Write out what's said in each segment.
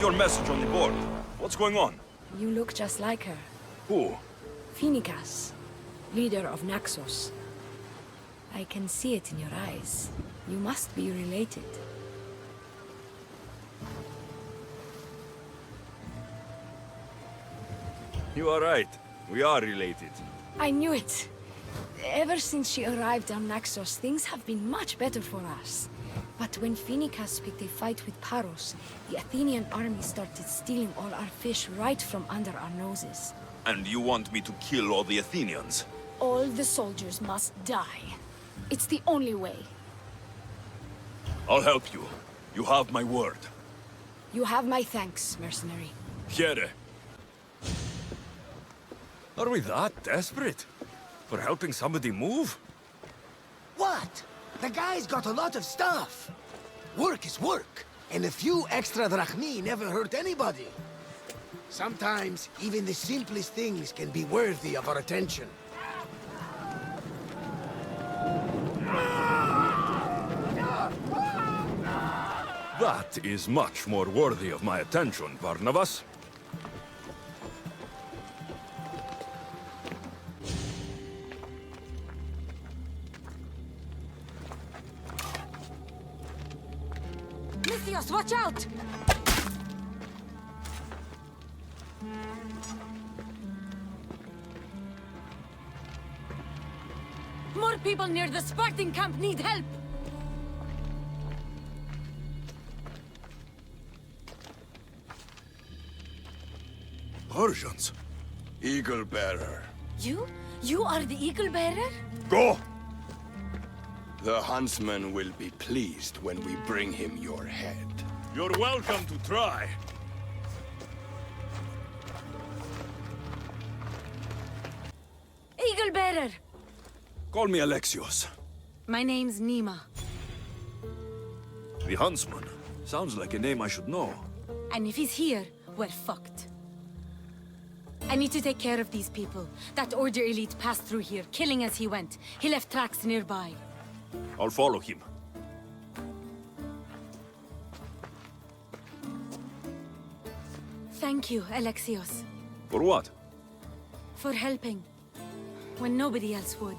Your message on the board. What's going on? You look just like her. Who? Phoenicas, leader of Naxos. I can see it in your eyes. You must be related. You are right. We are related. I knew it. Ever since she arrived on Naxos, things have been much better for us. But when Phoenicas picked a fight with Paros, the Athenian army started stealing all our fish right from under our noses. And you want me to kill all the Athenians? All the soldiers must die. It's the only way. I'll help you. You have my word. You have my thanks, mercenary. Here. Are we that desperate? For helping somebody move? What? The guy's got a lot of stuff. Work is work, and a few extra drachmi never hurt anybody. Sometimes, even the simplest things can be worthy of our attention. That is much more worthy of my attention, Barnabas. Mythios, watch out! More people near the Spartan camp need help! Persians. Eagle bearer. You? You are the Eagle Bearer? Go! The huntsman will be pleased when we bring him your head. You're welcome to try. Eagle Bearer! Call me Alexios. My name's Nima. The huntsman. Sounds like a name I should know. And if he's here, we're fucked. I need to take care of these people. That Order elite passed through here, killing as he went. He left tracks nearby. I'll follow him. Thank you, Alexios. For what? For helping. When nobody else would.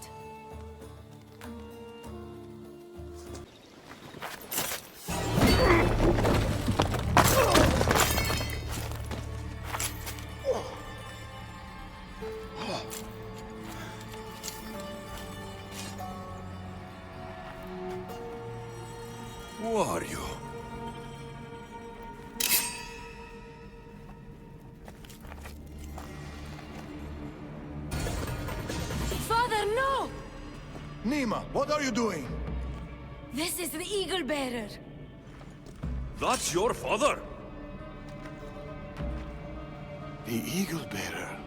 Who are you? Father, no! Nima, what are you doing? This is the Eagle Bearer. That's your father? The Eagle Bearer.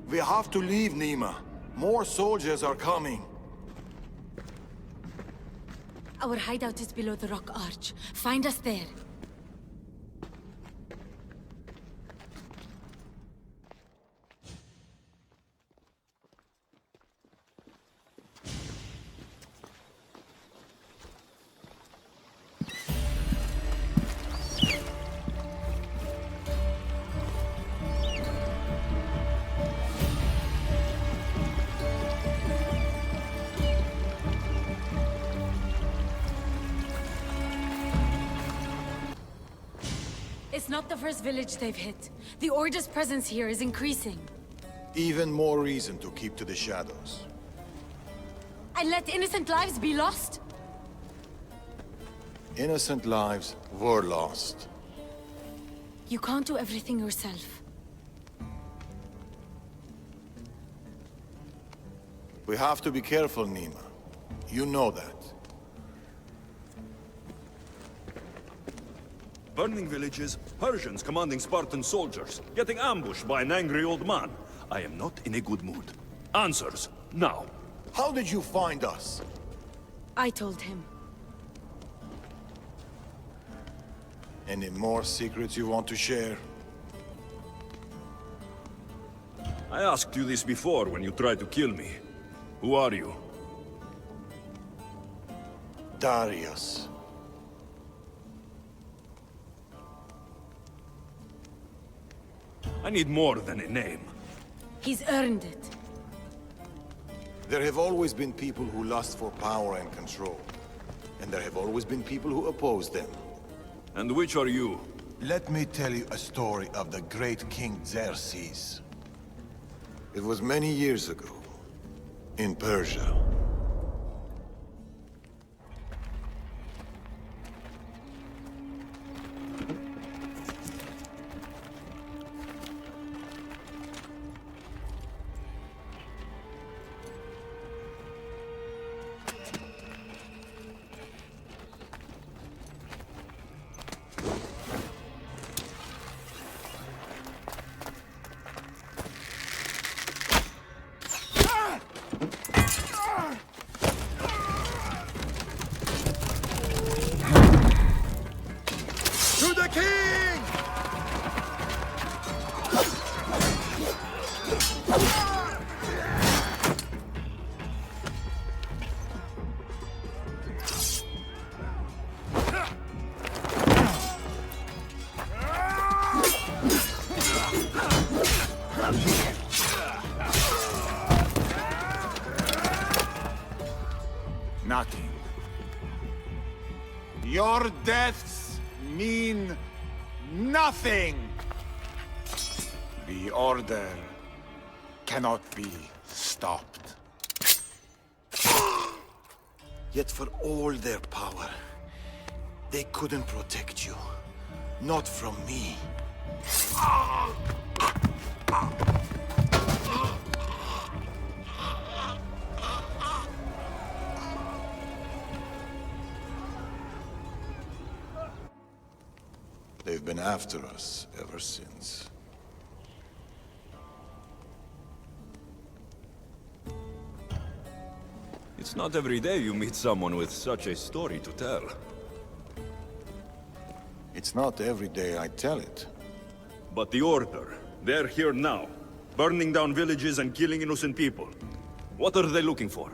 We have to leave, Nima. More soldiers are coming. Our hideout is below the rock arch. Find us there. It's not the first village they've hit. The Order's presence here is increasing. Even more reason to keep to the shadows. And let innocent lives be lost? Innocent lives were lost. You can't do everything yourself. We have to be careful, Nima. You know that. Burning villages, Persians commanding Spartan soldiers, getting ambushed by an angry old man. I am not in a good mood. Answers, now. How did you find us? I told him. Any more secrets you want to share? I asked you this before when you tried to kill me. Who are you? Darius. I need more than a name. He's earned it. There have always been people who lust for power and control. And there have always been people who oppose them. And which are you? Let me tell you a story of the great King Xerxes. It was many years ago, in Persia. To the king! Nothing. Your deaths mean nothing. The Order cannot be stopped. Yet for all their power, they couldn't protect you. Not from me. They've been after us ever since. It's not every day you meet someone with such a story to tell. It's not every day I tell it. But the Order, they're here now, burning down villages and killing innocent people. What are they looking for?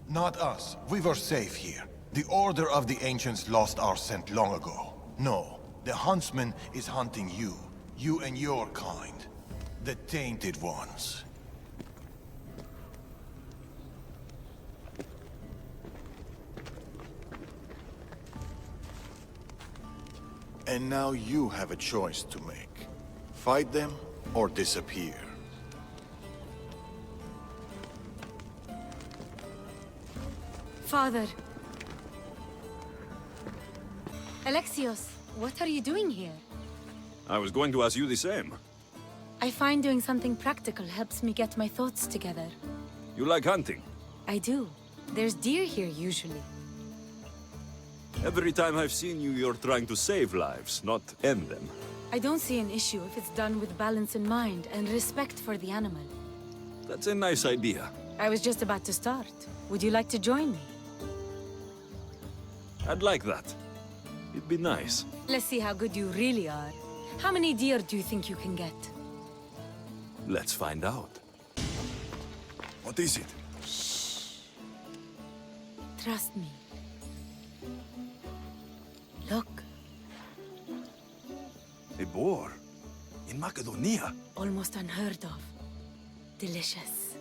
Not us. We were safe here. The Order of the Ancients lost our scent long ago. No, the Huntsman is hunting you. You and your kind. The Tainted Ones. And now you have a choice to make. Fight them or disappear. Father. Alexios, what are you doing here? I was going to ask you the same. I find doing something practical helps me get my thoughts together. You like hunting? I do. There's deer here usually. Every time I've seen you, you're trying to save lives, not end them. I don't see an issue if it's done with balance in mind and respect for the animal. That's a nice idea. I was just about to start. Would you like to join me? I'd like that. It'd be nice. Let's see how good you really are. How many deer do you think you can get? Let's find out. What is it? Trust me. Look, A boar? In Macedonia? almost unheard of. Delicious.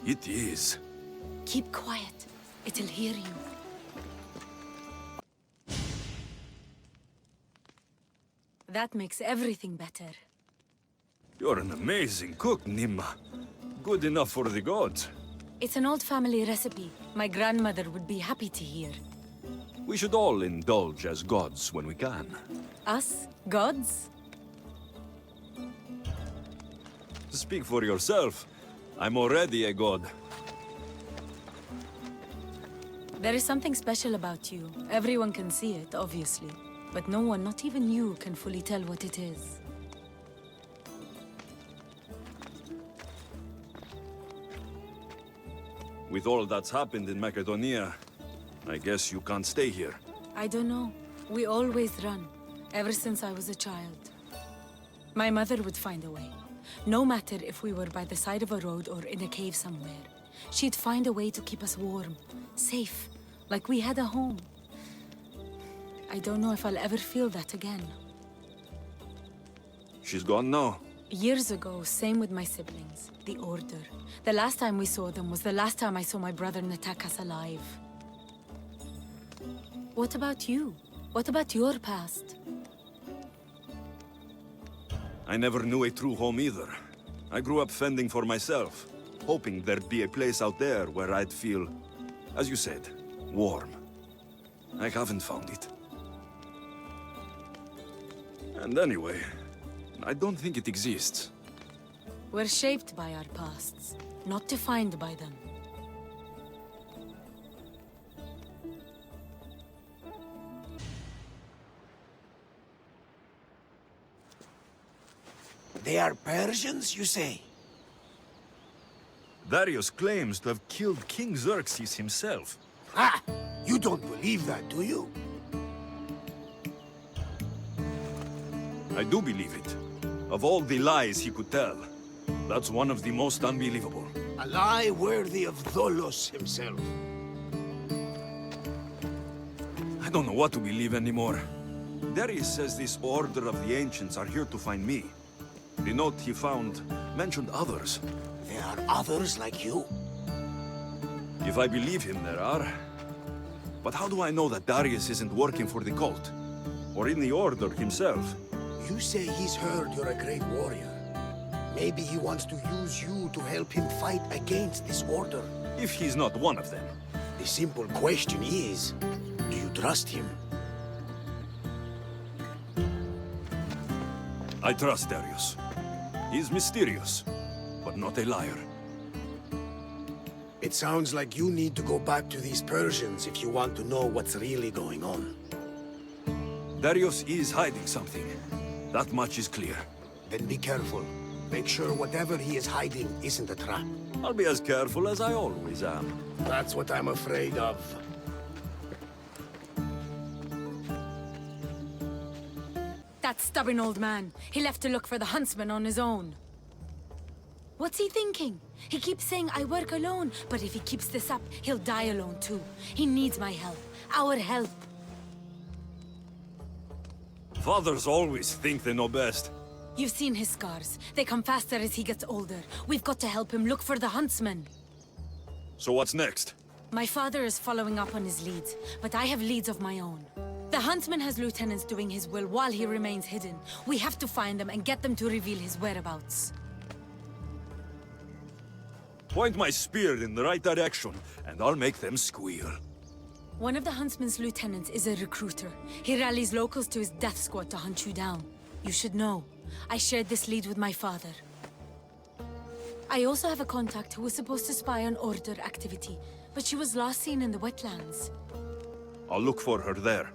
It is. Keep quiet. It'll hear you. That makes everything better. You're an amazing cook, Nimma. Good enough for the gods. It's an old family recipe. My grandmother would be happy to hear. We should all indulge as gods when we can. Us? Gods? Speak for yourself. I'm already a god. There is something special about you. Everyone can see it, obviously. But no one, not even you, can fully tell what it is. With all that's happened in Macedonia, I guess you can't stay here. I don't know. We always run, ever since I was a child. My mother would find a way. No matter if we were by the side of a road or in a cave somewhere. She'd find a way to keep us warm, safe, like we had a home. I don't know if I'll ever feel that again. She's gone now. Years ago, same with my siblings. The Order. The last time we saw them was the last time I saw my brother Natakas alive. What about you? What about your past? I never knew a true home either. I grew up fending for myself, hoping there'd be a place out there where I'd feel, as you said, warm. I haven't found it. And anyway, I don't think it exists. We're shaped by our pasts, not defined by them. They are Persians, you say? Darius claims to have killed King Xerxes himself. Ah! You don't believe that, do you? I do believe it. Of all the lies he could tell, that's one of the most unbelievable. A lie worthy of Tholos himself. I don't know what to believe anymore. Darius says this Order of the Ancients are here to find me. The note he found mentioned others. There are others like you? If I believe him, there are. But how do I know that Darius isn't working for the cult? Or in the Order himself? You say he's heard you're a great warrior. Maybe he wants to use you to help him fight against this Order. If he's not one of them. The simple question is, do you trust him? I trust Darius. He's mysterious, but not a liar. It sounds like you need to go back to these Persians if you want to know what's really going on. Darius is hiding something. That much is clear. Then be careful. Make sure whatever he is hiding isn't a trap. I'll be as careful as I always am. That's what I'm afraid of. That stubborn old man. He left to look for the huntsman on his own. What's he thinking? He keeps saying I work alone, but if he keeps this up, he'll die alone too. He needs my help. Our help. Fathers always think they know best. You've seen his scars. They come faster as he gets older. We've got to help him look for the huntsman. So what's next? My father is following up on his leads, but I have leads of my own. The huntsman has lieutenants doing his will while he remains hidden. We have to find them and get them to reveal his whereabouts. Point my spear in the right direction, and I'll make them squeal. One of the huntsman's lieutenants is a recruiter. He rallies locals to his death squad to hunt you down. You should know. I shared this lead with my father. I also have a contact who was supposed to spy on Order activity, but she was last seen in the wetlands. I'll look for her there.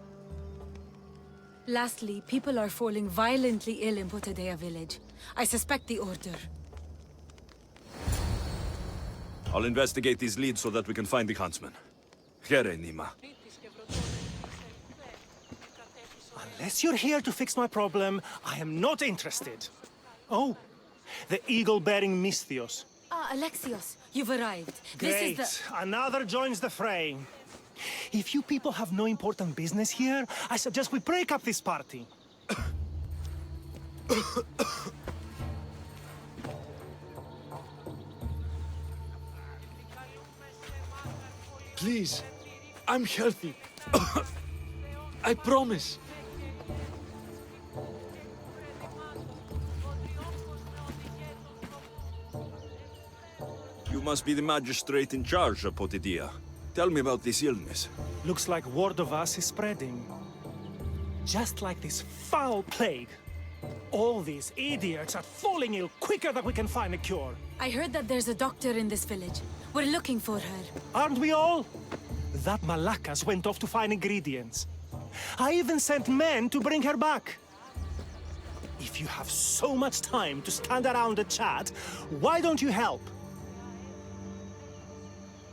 Lastly, people are falling violently ill in Potadea village. I suspect the Order. I'll investigate these leads so that we can find the huntsman. Here, Nima. Unless you're here to fix my problem, I am not interested. Oh, the eagle-bearing Misthios. Ah, Alexios, you've arrived. Great, This is another joins the fray. If you people have no important business here, I suggest we break up this party. Please, I'm healthy. I promise. You must be the magistrate in charge of Potidea. Tell me about this illness. Looks like word of us is spreading. Just like this foul plague. All these idiots are falling ill quicker than we can find a cure. I heard that there's a doctor in this village. We're looking for her. Aren't we all? That Malakas went off to find ingredients. I even sent men to bring her back. If you have so much time to stand around and chat, why don't you help?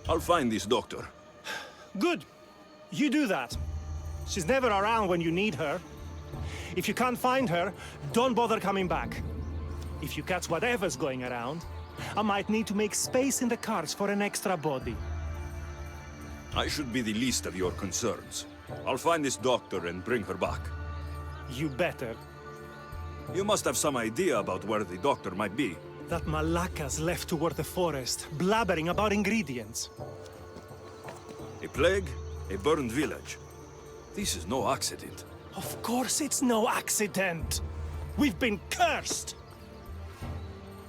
I'll find this doctor. Good. You do that. She's never around when you need her. If you can't find her, don't bother coming back. If you catch whatever's going around, I might need to make space in the carts for an extra body. I should be the least of your concerns. I'll find this doctor and bring her back. You better. You must have some idea about where the doctor might be. That Malaka's left toward the forest, blabbering about ingredients. A plague, a burned village. This is no accident. Of course it's no accident. We've been cursed.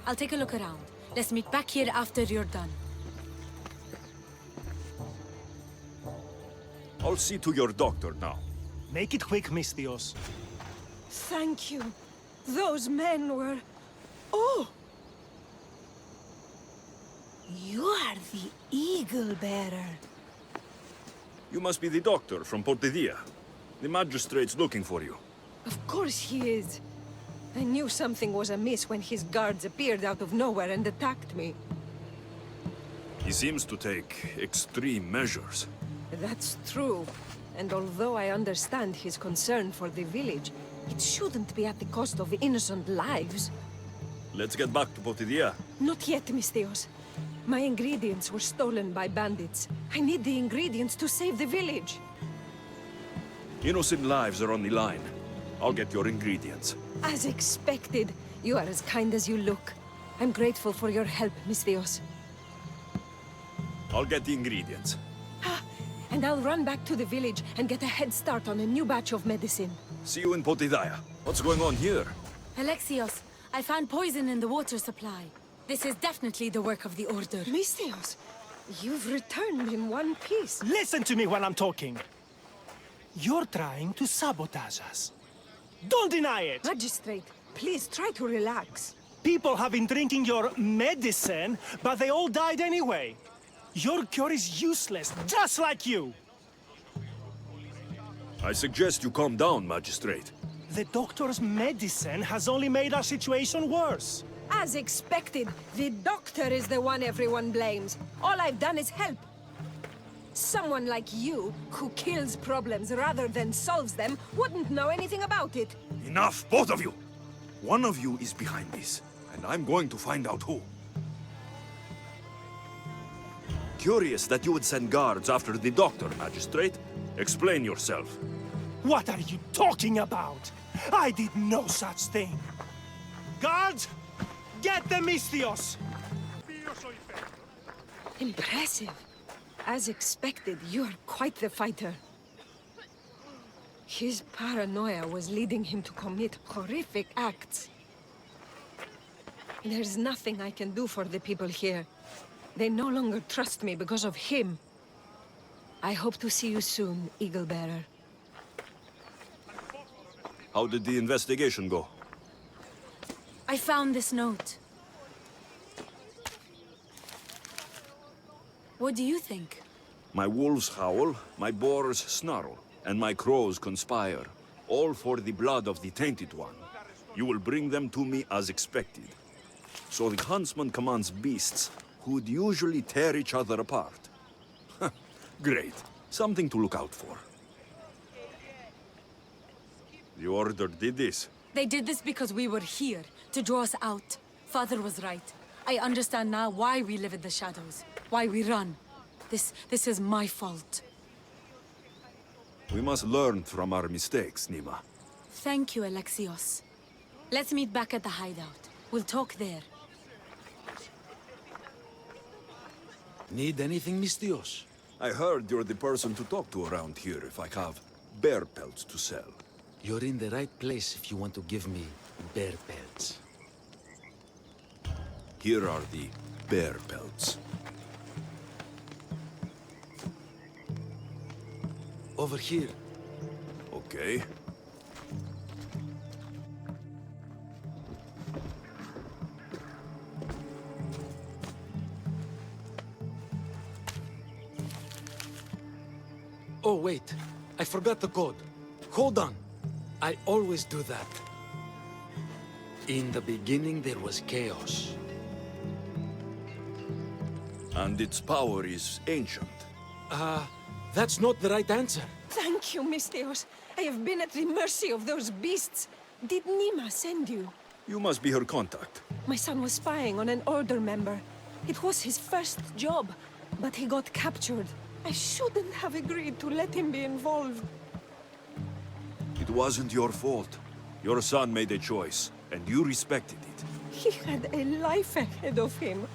I'll take a look around. Let's meet back here after you're done. I'll see to your doctor now. Make it quick, Misthios. Thank you. Those men were... Oh! You are the Eagle Bearer. You must be the doctor from Portedilla. The magistrate's looking for you. Of course he is. I knew something was amiss when his guards appeared out of nowhere and attacked me. He seems to take extreme measures. That's true. And although I understand his concern for the village, it shouldn't be at the cost of innocent lives. Let's get back to Portedilla. Not yet, Misthios. My ingredients were stolen by bandits. I need the ingredients to save the village. Innocent lives are on the line. I'll get your ingredients. As expected. You are as kind as you look. I'm grateful for your help, Misthios. I'll get the ingredients. And I'll run back to the village and get a head start on a new batch of medicine. See you in Portedilla. What's going on here? Alexios, I found poison in the water supply. This is definitely the work of the Order. Misthios, you've returned in one piece. Listen to me when I'm talking. You're trying to sabotage us. Don't deny it! Magistrate, please try to relax. People have been drinking your medicine, but they all died anyway. Your cure is useless, just like you! I suggest you calm down, Magistrate. The doctor's medicine has only made our situation worse. As expected, the doctor is the one everyone blames. All I've done is help. Someone like you, who kills problems rather than solves them, wouldn't know anything about it. Enough, both of you! One of you is behind this, and I'm going to find out who. Curious that you would send guards after the doctor, Magistrate. Explain yourself. What are you talking about? I did no such thing. Guards, get the Misthios! Impressive. As expected, you are quite the fighter. His paranoia was leading him to commit horrific acts. There's nothing I can do for the people here. They no longer trust me because of him. I hope to see you soon, Eagle Bearer. How did the investigation go? I found this note. What do you think? My wolves howl, my boars snarl, and my crows conspire. All for the blood of the Tainted One. You will bring them to me as expected. So the huntsman commands beasts, who'd usually tear each other apart. Great. Something to look out for. The Order did this. They did this because we were here, to draw us out. Father was right. I understand now why we live in the shadows, why we run. This is my fault. We must learn from our mistakes, Nima. Thank you, Alexios. Let's meet back at the hideout. We'll talk there. Need anything, Misthios? I heard you're the person to talk to around here if I have bear pelts to sell. You're in the right place if you want to give me bear pelts. Here are the bear pelts. Over here. Okay. Oh, wait. I forgot the code. Hold on. I always do that. In the beginning, there was chaos. And its power is ancient. That's not the right answer. Thank you, Misthios. I have been at the mercy of those beasts. Did Nima send you? You must be her contact. My son was spying on an Order member. It was his first job, but he got captured. I shouldn't have agreed to let him be involved. It wasn't your fault. Your son made a choice, and you respected it. He had a life ahead of him.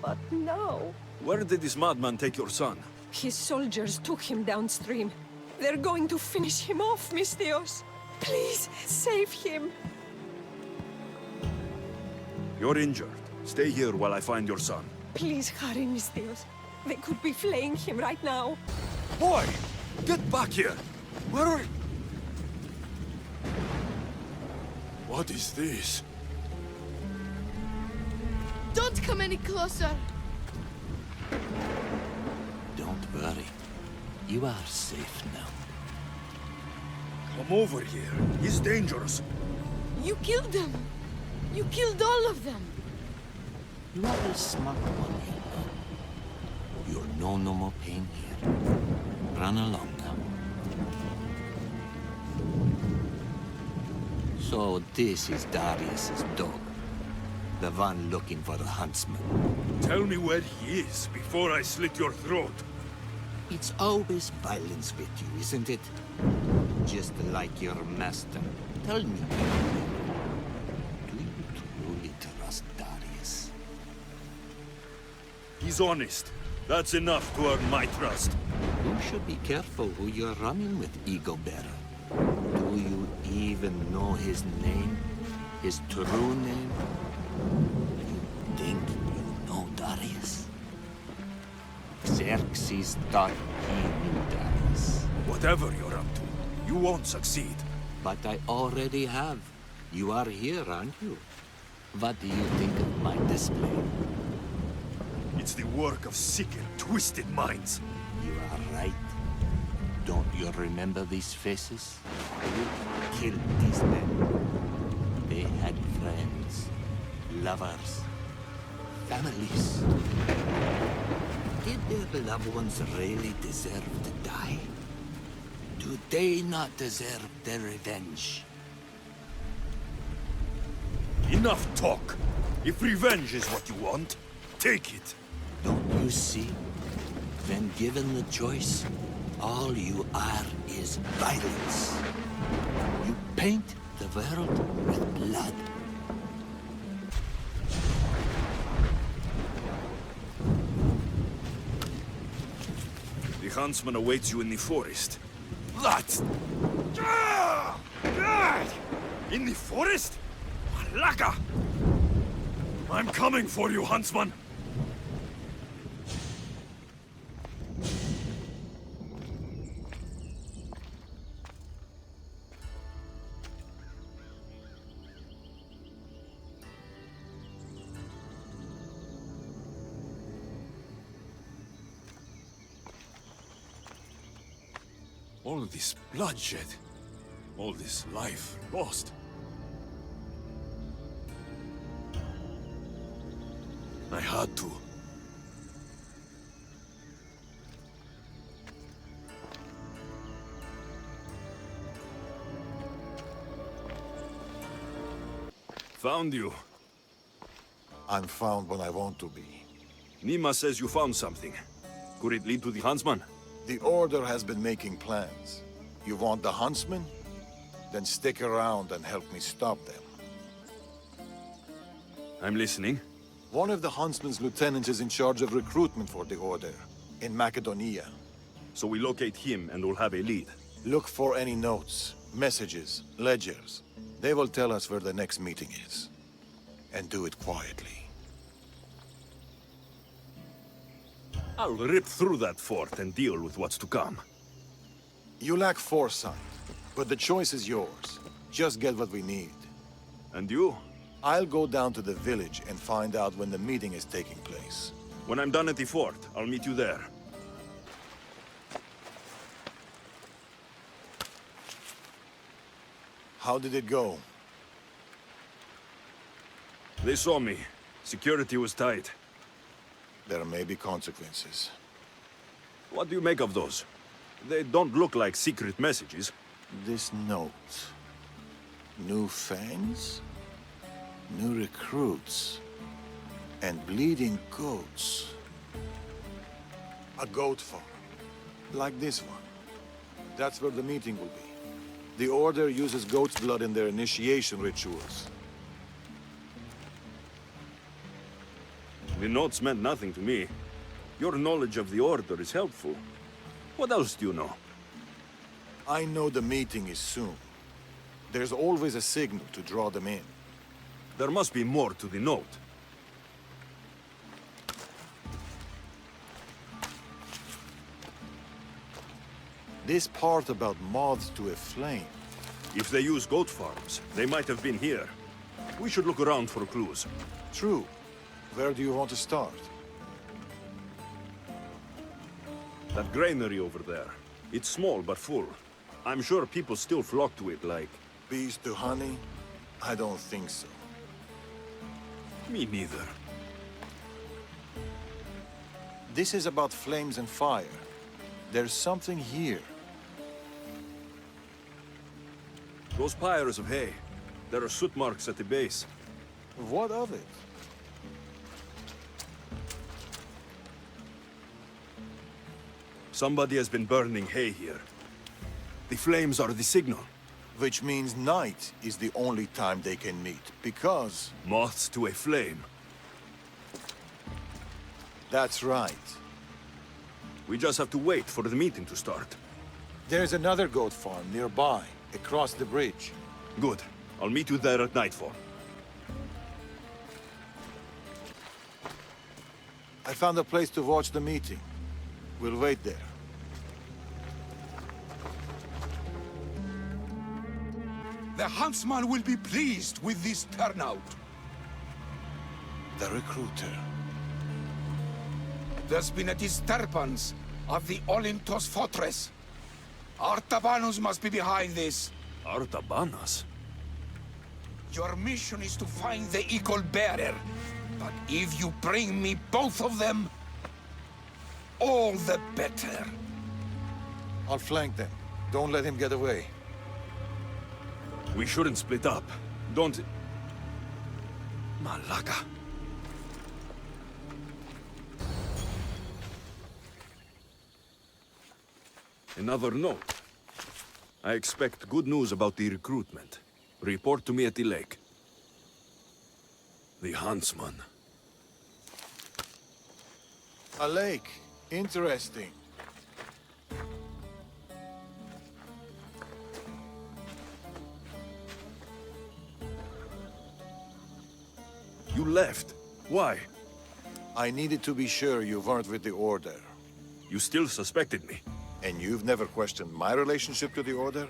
But now... Where did this madman take your son? His soldiers took him downstream. They're going to finish him off, Mistios. Please, save him. You're injured. Stay here while I find your son. Please hurry, Mistios. They could be flaying him right now. Boy! Get back here! Where are you? What is this? Don't come any closer! Don't worry. You are safe now. Come over here. He's dangerous. You killed them! You killed all of them! You are a smart one, Hilda. You'll know no more pain here. Run along now. So this is Darius's dog. The one looking for the huntsman. Tell me where he is before I slit your throat. It's always violence with you, isn't it? Just like your master. Tell me, do you truly trust Darius? He's honest. That's enough to earn my trust. You should be careful who you're running with, Ego Bearer. Do you even know his name? His true name? You think you know Darius? Xerxes thought he knew Darius. Whatever you're up to, you won't succeed. But I already have. You are here, aren't you? What do you think of my display? It's the work of sick and twisted minds. You are right. Don't you remember these faces? You killed these men. They had friends, lovers, families. Did their loved ones really deserve to die? Do they not deserve their revenge? Enough talk. If revenge is what you want, take it. Don't you see? When given the choice, all you are is violence. You paint the world with blood. The huntsman awaits you in the forest. That! In the forest? Malaka! I'm coming for you, huntsman! All this bloodshed, all this life lost. I had to. Found you. I'm found when I want to be. Nima says you found something. Could it lead to the huntsman? The Order has been making plans. You want the huntsman? Then stick around and help me stop them. I'm listening. One of the huntsman's lieutenants is in charge of recruitment for the Order, in Macedonia. So we locate him and we'll have a lead. Look for any notes, messages, ledgers. They will tell us where the next meeting is. And do it quietly. I'll rip through that fort and deal with what's to come. You lack foresight, but the choice is yours. Just get what we need. And you? I'll go down to the village and find out when the meeting is taking place. When I'm done at the fort, I'll meet you there. How did it go? They saw me. Security was tight. There may be consequences. What do you make of those? They don't look like secret messages. This note. New fangs? New recruits. And bleeding goats. A goat farm. Like this one. That's where the meeting will be. The Order uses goat's blood in their initiation rituals. The notes meant nothing to me. Your knowledge of the Order is helpful. What else do you know? I know the meeting is soon. There's always a signal to draw them in. There must be more to the note. This part about moths to a flame. If they use goat farms, they might have been here. We should look around for clues. True. Where do you want to start? That granary over there. It's small but full. I'm sure people still flock to it like... Bees to honey? I don't think so. Me neither. This is about flames and fire. There's something here. Those pyres of hay. There are soot marks at the base. What of it? Somebody has been burning hay here. The flames are the signal. Which means night is the only time they can meet, because... Moths to a flame. That's right. We just have to wait for the meeting to start. There's another goat farm nearby, across the bridge. Good. I'll meet you there at nightfall. I found a place to watch the meeting. We'll wait there. The huntsman will be pleased with this turnout. The recruiter. There's been a disturbance of the Olintos fortress. Artabanus must be behind this. Artabanus? Your mission is to find the eagle bearer. But if you bring me both of them, all the better. I'll flank them. Don't let him get away. We shouldn't split up. Don't... Malaka. Another note. I expect good news about the recruitment. Report to me at the lake. The huntsman. A lake. Interesting. You left. Why? I needed to be sure you weren't with the Order. You still suspected me. And you've never questioned my relationship to the Order?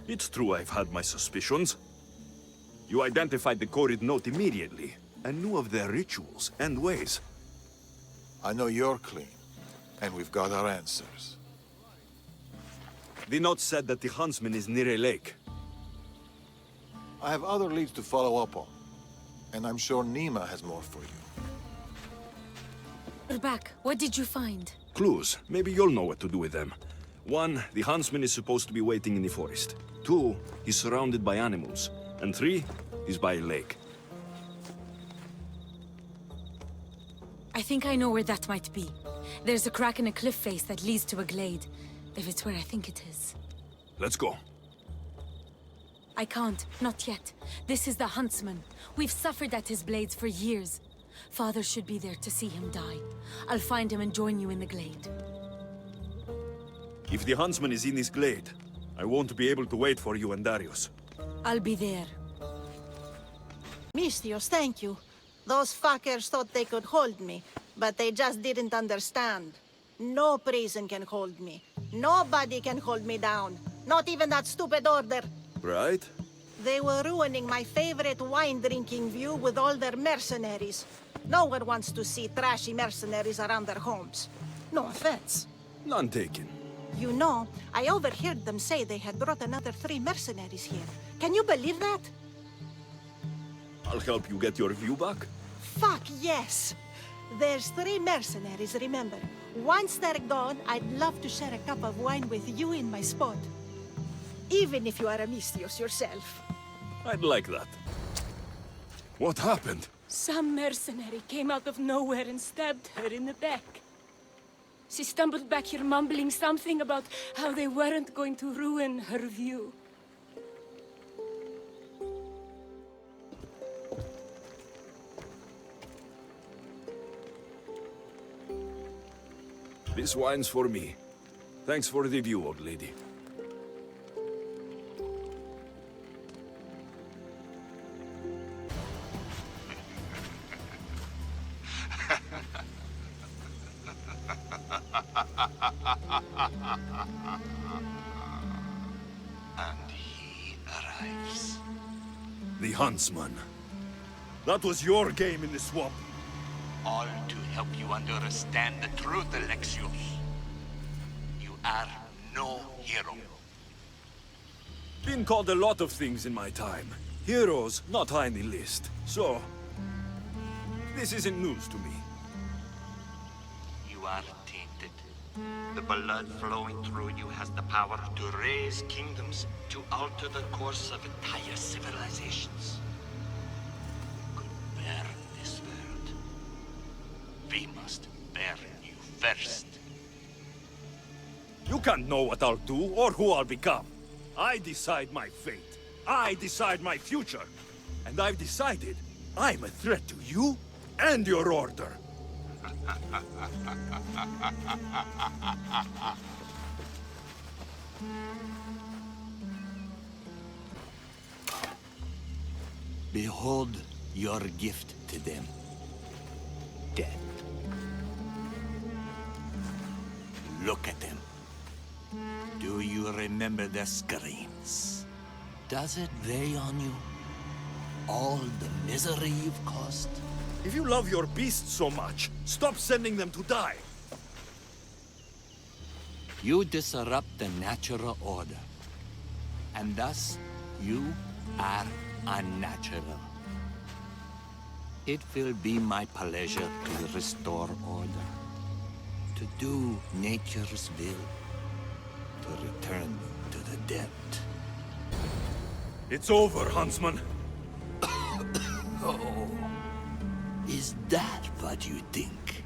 It's true I've had my suspicions. You identified the coded note immediately, and knew of their rituals and ways. I know you're clean, and we've got our answers. The note said that the huntsman is near a lake. I have other leads to follow up on, and I'm sure Nima has more for you. We're back. What did you find? Clues. Maybe you'll know what to do with them. 1, the huntsman is supposed to be waiting in the forest. 2, he's surrounded by animals. And 3, he's by a lake. I think I know where that might be. There's a crack in a cliff face that leads to a glade. If it's where I think it is. Let's go. I can't. Not yet. This is the huntsman. We've suffered at his blades for years. Father should be there to see him die. I'll find him and join you in the glade. If the huntsman is in this glade, I won't be able to wait for you and Darius. I'll be there. Mistios, thank you. Those fuckers thought they could hold me, but they just didn't understand. No prison can hold me. Nobody can hold me down. Not even that stupid Order. Right? They were ruining my favorite wine-drinking view with all their mercenaries. No one wants to see trashy mercenaries around their homes. No offense. None taken. You know, I overheard them say they had brought another 3 mercenaries here. Can you believe that? I'll help you get your view back. Fuck yes! There's 3 mercenaries, remember. Once they're gone, I'd love to share a cup of wine with you in my spot. Even if you are a Mistios yourself. I'd like that. What happened? Some mercenary came out of nowhere and stabbed her in the back. She stumbled back here mumbling something about how they weren't going to ruin her view. This wine's for me. Thanks for the view, old lady. And he arrives. The huntsman. That was your game in the swamp. All to help you understand the truth, Alexios. You are no hero. Been called a lot of things in my time. Heroes, not high in the list. So, this isn't news to me. You are tainted. The blood flowing through you has the power to raise kingdoms, to alter the course of entire civilizations. Could bear this world. We must bear you first. You can't know what I'll do or who I'll become. I decide my fate. I decide my future. And I've decided I'm a threat to you and your order. Behold your gift to them. Death. Look at them. Do you remember their screams? Does it weigh on you? All the misery you've caused? If you love your beasts so much, stop sending them to die. You disrupt the natural order. And thus, you are unnatural. It will be my pleasure to restore order. To do nature's will. To return to the dead. It's over, huntsman. Oh. Is that what you think?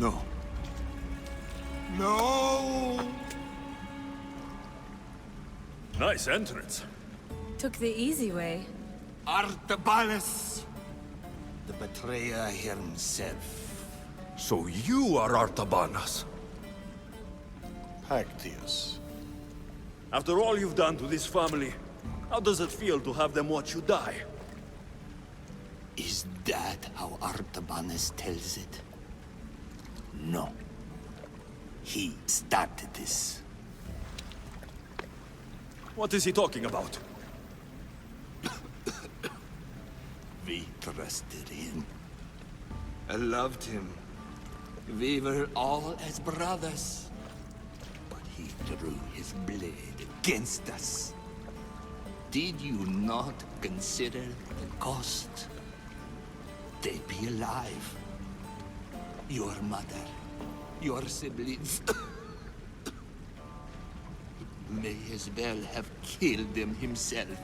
No. No! Nice entrance. Took the easy way. Artabanus! The betrayer himself. So you are Artabanus. Pactius. After all you've done to this family, how does it feel to have them watch you die? Is that how Artabanus tells it? No. He started this. What is he talking about? We trusted him. I loved him. We were all as brothers. But he drew his blade against us. Did you not consider the cost? They'd be alive. Your mother, your siblings. May as well have killed them himself.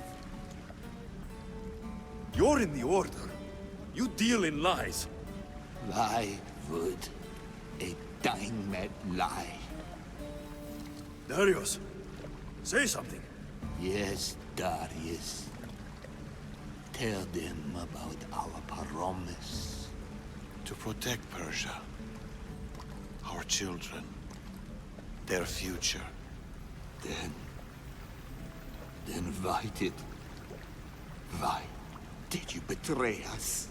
You're in the Order. You deal in lies. Why would a dying man lie? Darius, say something. Yes, Darius. Tell them about our promise. To protect Persia. Our children. Their future. Then why did you betray us?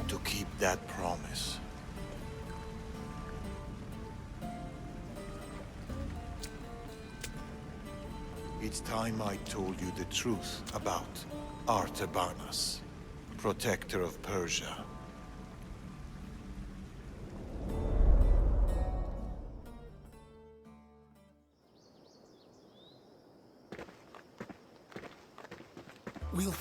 To keep that promise. It's time I told you the truth about Artabanus, protector of Persia.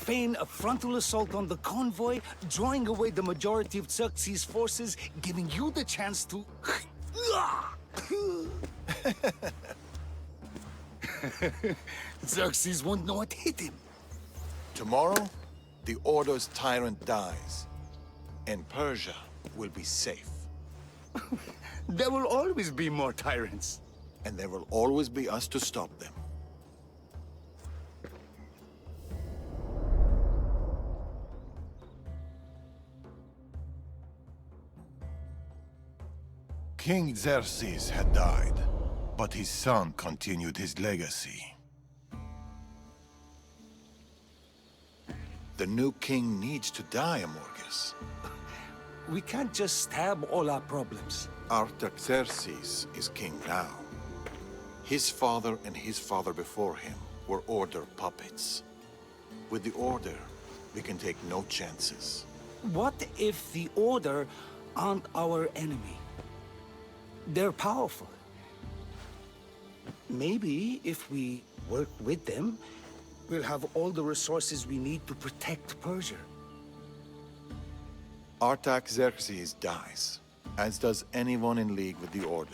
feign a frontal assault on the convoy, drawing away the majority of Xerxes' forces, giving you the chance to... Xerxes won't know what hit him. Tomorrow, the Order's tyrant dies, and Persia will be safe. There will always be more tyrants. And there will always be us to stop them. King Xerxes had died, but his son continued his legacy. The new king needs to die, Amorges. We can't just stab all our problems. Artaxerxes is king now. His father and his father before him were Order puppets. With the Order, we can take no chances. What if the Order aren't our enemy? They're powerful. Maybe if we work with them, we'll have all the resources we need to protect Persia. Artaxerxes dies, as does anyone in league with the Order.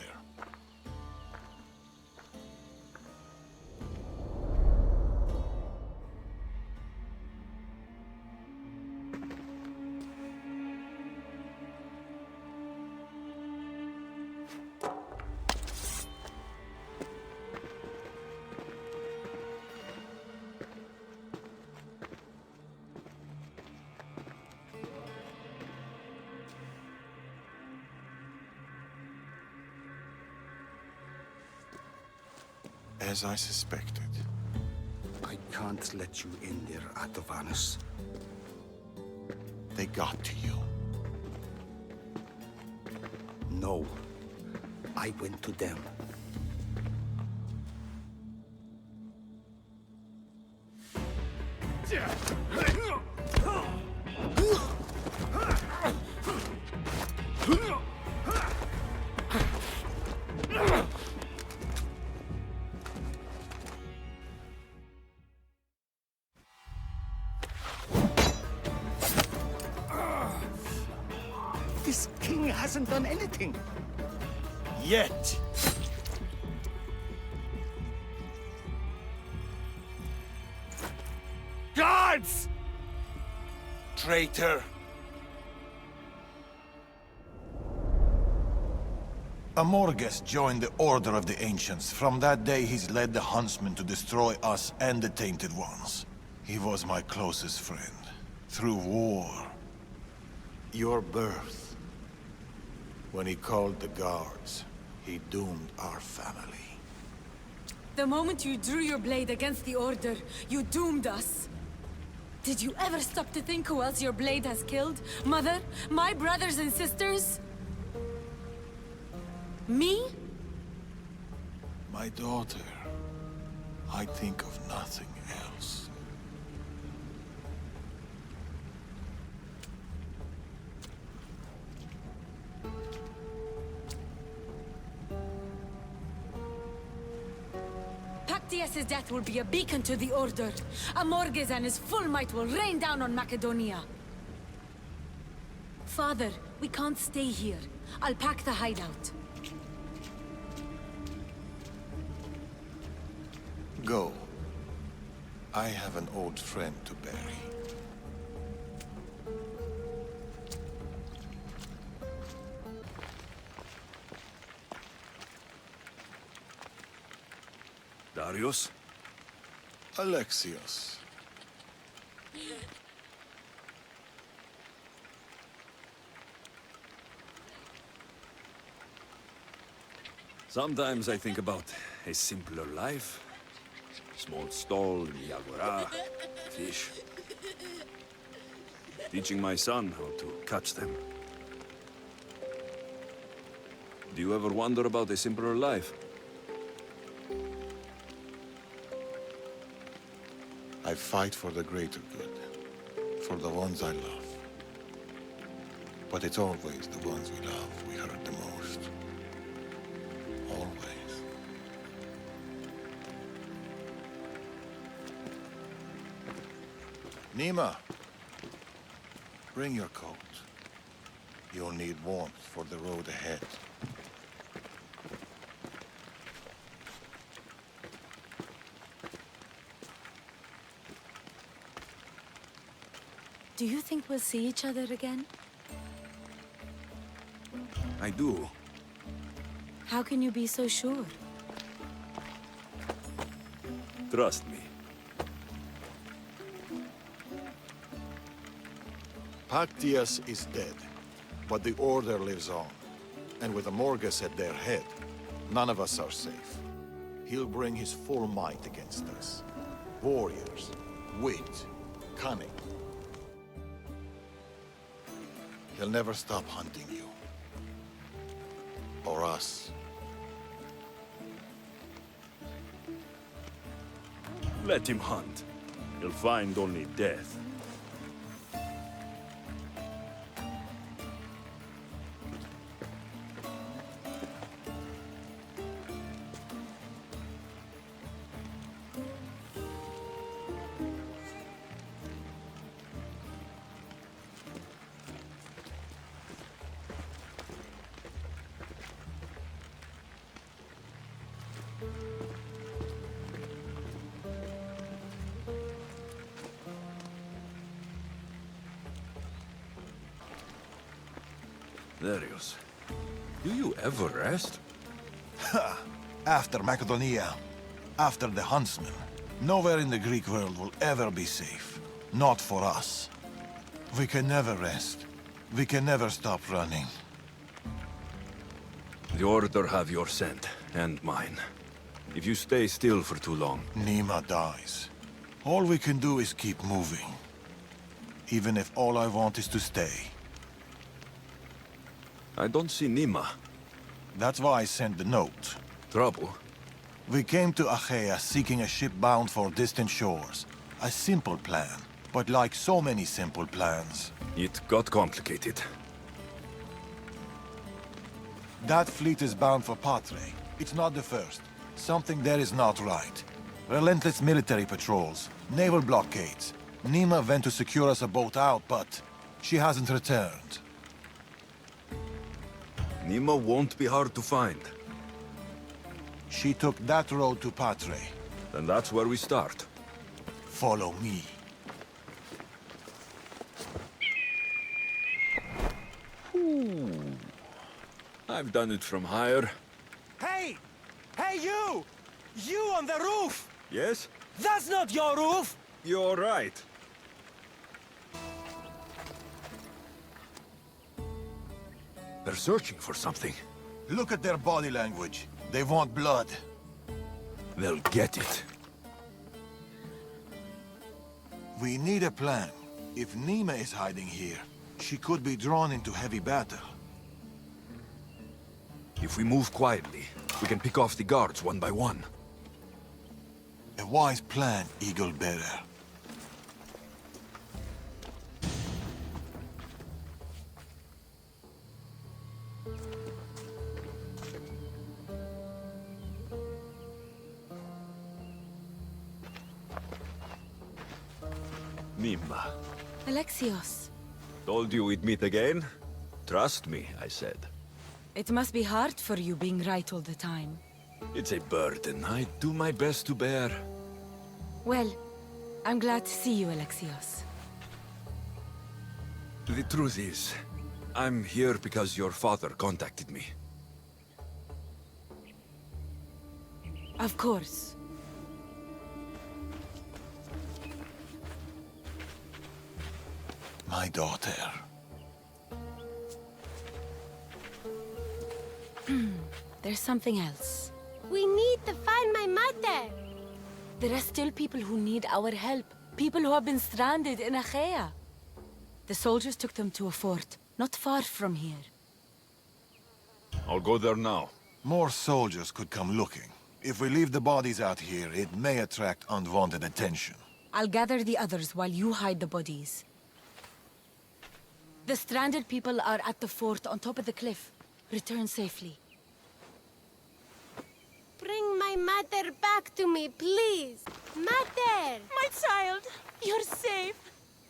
As I suspected. I can't let you in there, Atovanus. They got to you. No. I went to them. This king hasn't done anything. Yet! Guards! Traitor! Amorges joined the Order of the Ancients. From that day, he's led the Huntsmen to destroy us and the Tainted Ones. He was my closest friend. Through war. Your birth. When he called the guards, he doomed our family. The moment you drew your blade against the Order, you doomed us. Did you ever stop to think who else your blade has killed? Mother? My brothers and sisters? Me? My daughter. I think of nothing else. Pactius' death will be a beacon to the Order. Amorges and his full might will rain down on Macedonia. Father, we can't stay here. I'll pack the hideout. Go. I have an old friend to bury. Darius? Alexios. Sometimes I think about a simpler life. Small stall in the agora, fish. Teaching my son how to catch them. Do you ever wonder about a simpler life? I fight for the greater good, for the ones I love. But it's always the ones we love we hurt the most. Always. Nima, bring your coat. You'll need warmth for the road ahead. Do you think we'll see each other again? I do. How can you be so sure? Trust me. Pactius is dead, but the Order lives on. And with the Morgus at their head, none of us are safe. He'll bring his full might against us. Warriors, wit, cunning. He'll never stop hunting you. Or us. Let him hunt. He'll find only death. Darius, do you ever rest? After Macedonia, after the Huntsman, nowhere in the Greek world will ever be safe. Not for us. We can never rest. We can never stop running. The Order have your scent, and mine. If you stay still for too long... Nima dies. All we can do is keep moving. Even if all I want is to stay. I don't see Nima. That's why I sent the note. Trouble? We came to Achaea seeking a ship bound for distant shores. A simple plan, but like so many simple plans... It got complicated. That fleet is bound for Patre. It's not the first. Something there is not right. Relentless military patrols, naval blockades. Nima went to secure us a boat out, but she hasn't returned. Nima won't be hard to find. She took that road to Patre. Then that's where we start. Follow me. I've done it from higher. Hey! Hey, you! You on the roof! Yes? That's not your roof! You're right. They're searching for something. Look at their body language. They want blood. They'll get it. We need a plan. If Nima is hiding here, she could be drawn into heavy battle. If we move quietly, we can pick off the guards one by one. A wise plan, Eagle Bearer. Nima. Alexios. Told you we'd meet again? Trust me, I said. It must be hard for you being right all the time. It's a burden I do my best to bear. Well, I'm glad to see you, Alexios. The truth is, I'm here because your father contacted me. Of course. My daughter. There's something else. We need to find my mother. There are still people who need our help. People who have been stranded in Achaea. The soldiers took them to a fort, not far from here. I'll go there now. More soldiers could come looking. If we leave the bodies out here, it may attract unwanted attention. I'll gather the others while you hide the bodies. The stranded people are at the fort on top of the cliff. Return safely. Bring my mother back to me, please. Mother! My child, you're safe.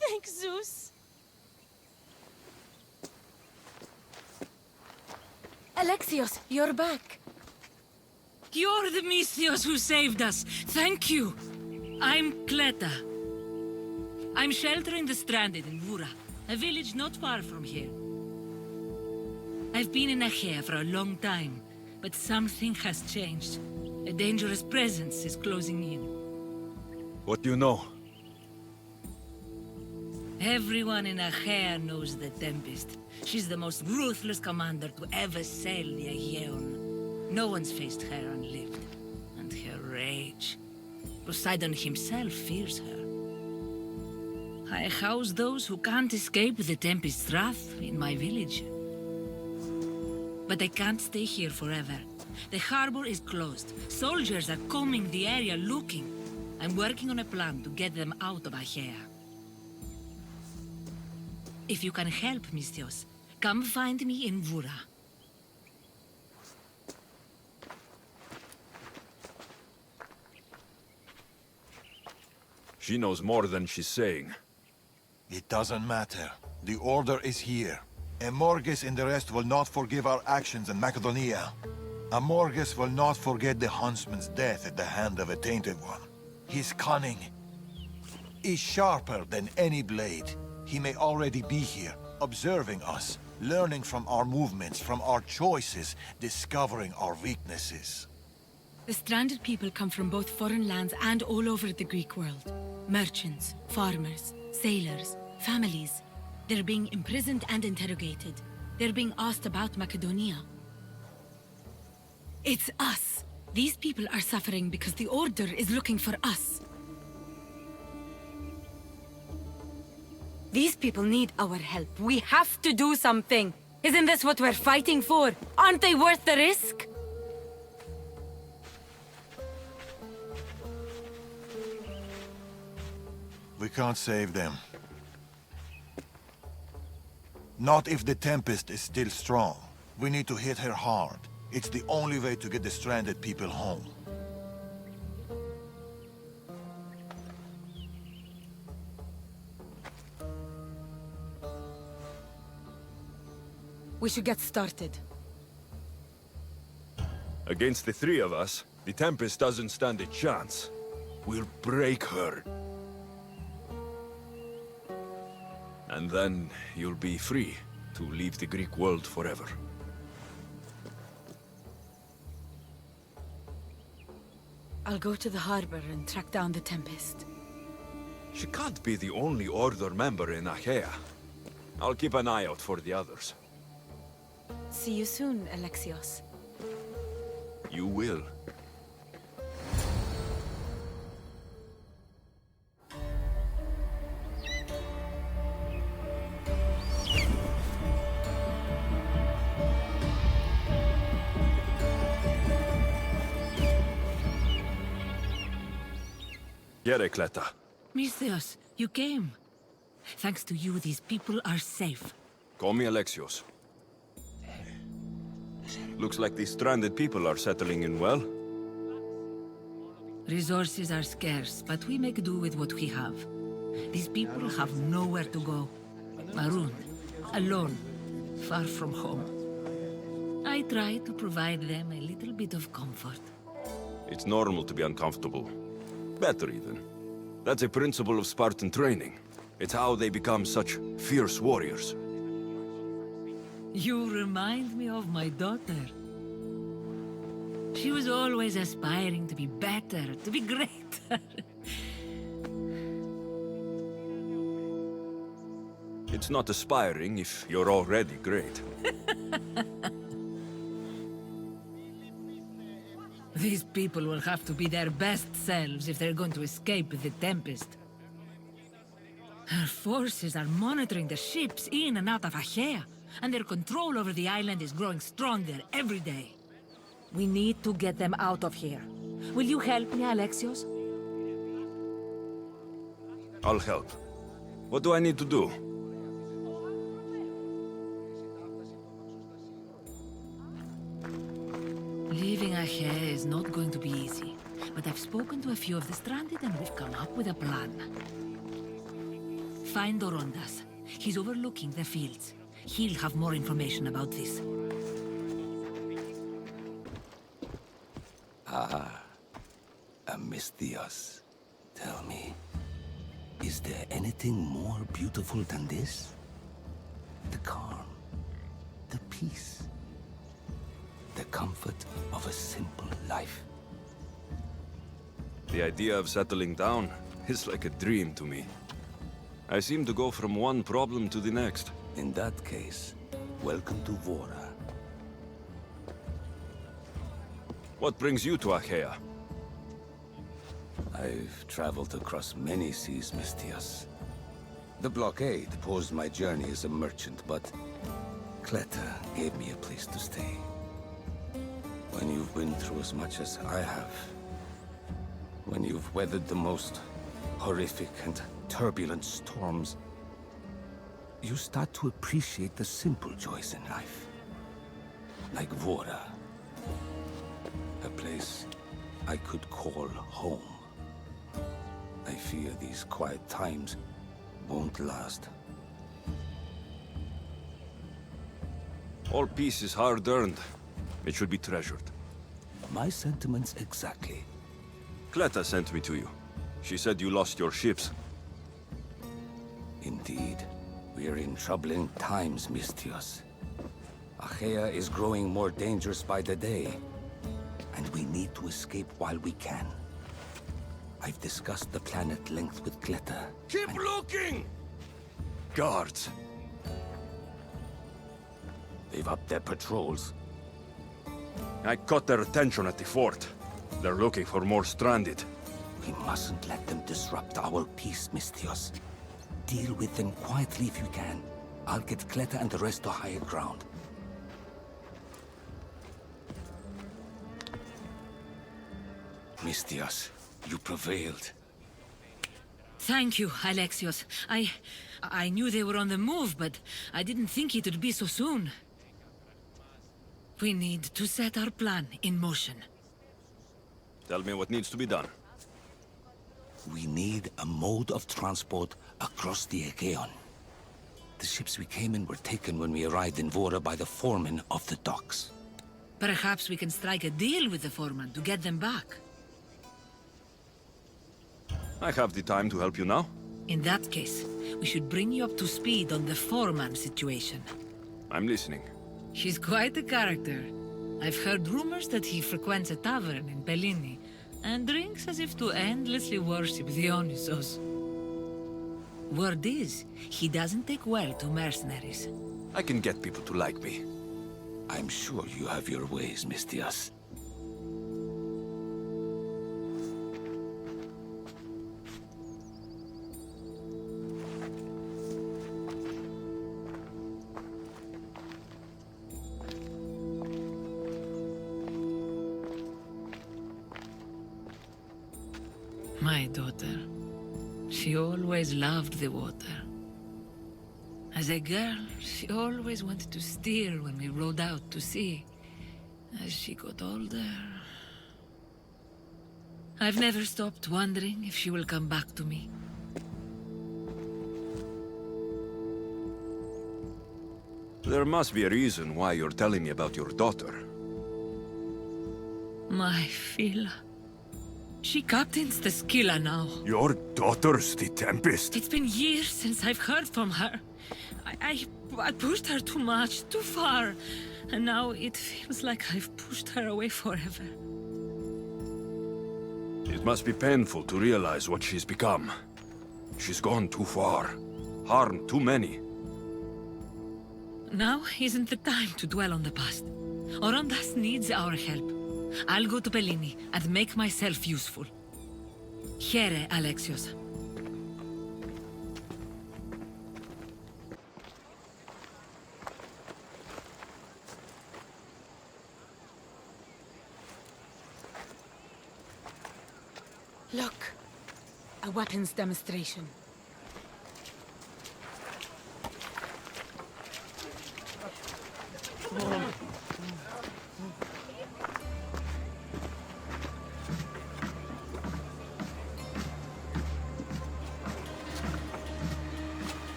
Thanks, Zeus. Alexios, you're back. You're the Misthios who saved us. Thank you. I'm Cleta. I'm sheltering the stranded in Vura, a village not far from here. I've been in Achaea for a long time, but something has changed. A dangerous presence is closing in. What do you know? Everyone in Achaea knows the Tempest. She's the most ruthless commander to ever sail the Aegean. No one's faced her unlived. And her rage. Poseidon himself fears her. I house those who can't escape the Tempest's wrath in my village. But I can't stay here forever. The harbor is closed. Soldiers are combing the area looking. I'm working on a plan to get them out of Achaea. If you can help, Misthios, come find me in Vura. She knows more than she's saying. It doesn't matter. The Order is here. Amorges and the rest will not forgive our actions in Macedonia. Amorges will not forget the Huntsman's death at the hand of a Tainted One. His cunning is sharper than any blade. He may already be here, observing us, learning from our movements, from our choices, discovering our weaknesses. The stranded people come from both foreign lands and all over the Greek world. Merchants, farmers, sailors, families. They're being imprisoned and interrogated. They're being asked about Macedonia. It's us. These people are suffering because the Order is looking for us. These people need our help. We have to do something. Isn't this what we're fighting for? Aren't they worth the risk? We can't save them. Not if the Tempest is still strong. We need to hit her hard. It's the only way to get the stranded people home. We should get started. Against the three of us, the Tempest doesn't stand a chance. We'll break her. And then you'll be free to leave the Greek world forever. I'll go to the harbor and track down the Tempest. She can't be the only Order member in Achaea. I'll keep an eye out for the others. See you soon, Alexios. You will. Cleta. Misthios, you came. Thanks to you, these people are safe. Call me Alexios. Looks like these stranded people are settling in well. Resources are scarce, but we make do with what we have. These people have nowhere to go. Marooned, alone, far from home. I try to provide them a little bit of comfort. It's normal to be uncomfortable. Better even. That's a principle of Spartan training. It's how they become such fierce warriors. You remind me of my daughter. She was always aspiring to be better, to be greater. It's not aspiring if you're already great. These people will have to be their best selves if they're going to escape the Tempest. Her forces are monitoring the ships in and out of Achaea, and their control over the island is growing stronger every day. We need to get them out of here. Will you help me, Alexios? I'll help. What do I need to do? Leaving Achaea is not going to be easy, but I've spoken to a few of the stranded and we've come up with a plan. find Orondas. He's overlooking the fields. He'll have more information about this. Amistios, tell me, is there anything more beautiful than this? The calm, the peace, the comfort of a simple life. The idea of settling down is like a dream to me. I seem to go from one problem to the next. In that case, welcome to Vora. What brings you to Achaea? I've traveled across many seas, Mistios. The blockade paused my journey as a merchant, but Cleta gave me a place to stay. When you've been through as much as I have, when you've weathered the most horrific and turbulent storms, you start to appreciate the simple joys in life. Like Vora. A place I could call home. I fear these quiet times won't last. All peace is hard-earned. It should be treasured. My sentiments exactly. Cleta sent me to you. She said you lost your ships. Indeed. We are in troubling times, Mistios. Achaea is growing more dangerous by the day, and we need to escape while we can. I've discussed the plan at length with Cleta. Keep looking! Guards. They've upped their patrols. I caught their attention at the fort. They're looking for more stranded. We mustn't let them disrupt our peace, Mistios. Deal with them quietly if you can. I'll get Cleta and the rest to higher ground. Mistios, you prevailed. Thank you, Alexios. I knew they were on the move, but I didn't think it would be so soon. We need to set our plan in motion. Tell me what needs to be done. We need a mode of transport across the Aegean. The ships we came in were taken when we arrived in Vora by the foreman of the docks. Perhaps we can strike a deal with the foreman to get them back. I have the time to help you now. In that case, we should bring you up to speed on the foreman situation. I'm listening. She's quite a character. I've heard rumors that he frequents a tavern in Bellini and drinks as if to endlessly worship Dionysos. Word is, he doesn't take well to mercenaries. I can get people to like me. I'm sure you have your ways, Mistios. My daughter. She always loved the water. As a girl, she always wanted to steer when we rode out to sea. As she got older... I've never stopped wondering if she will come back to me. There must be a reason why you're telling me about your daughter. My Fila. She captains the Skilla now. Your daughter's the Tempest? It's been years since I've heard from her. I pushed her too much, too far. And now it feels like I've pushed her away forever. It must be painful to realize what she's become. She's gone too far. Harmed too many. Now isn't the time to dwell on the past. Orondas needs our help. I'll go to Bellini and make myself useful. Here, Alexios. Look, a weapons demonstration.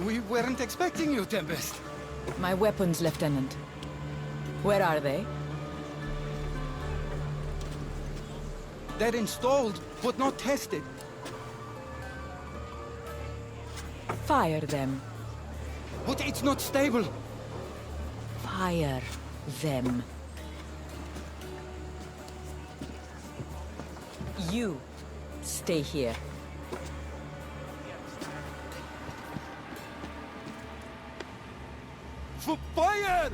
We weren't expecting you, Tempest. My weapons, Lieutenant. Where are they? They're installed, but not tested. Fire them. But it's not stable. Fire them. You stay here. Fire!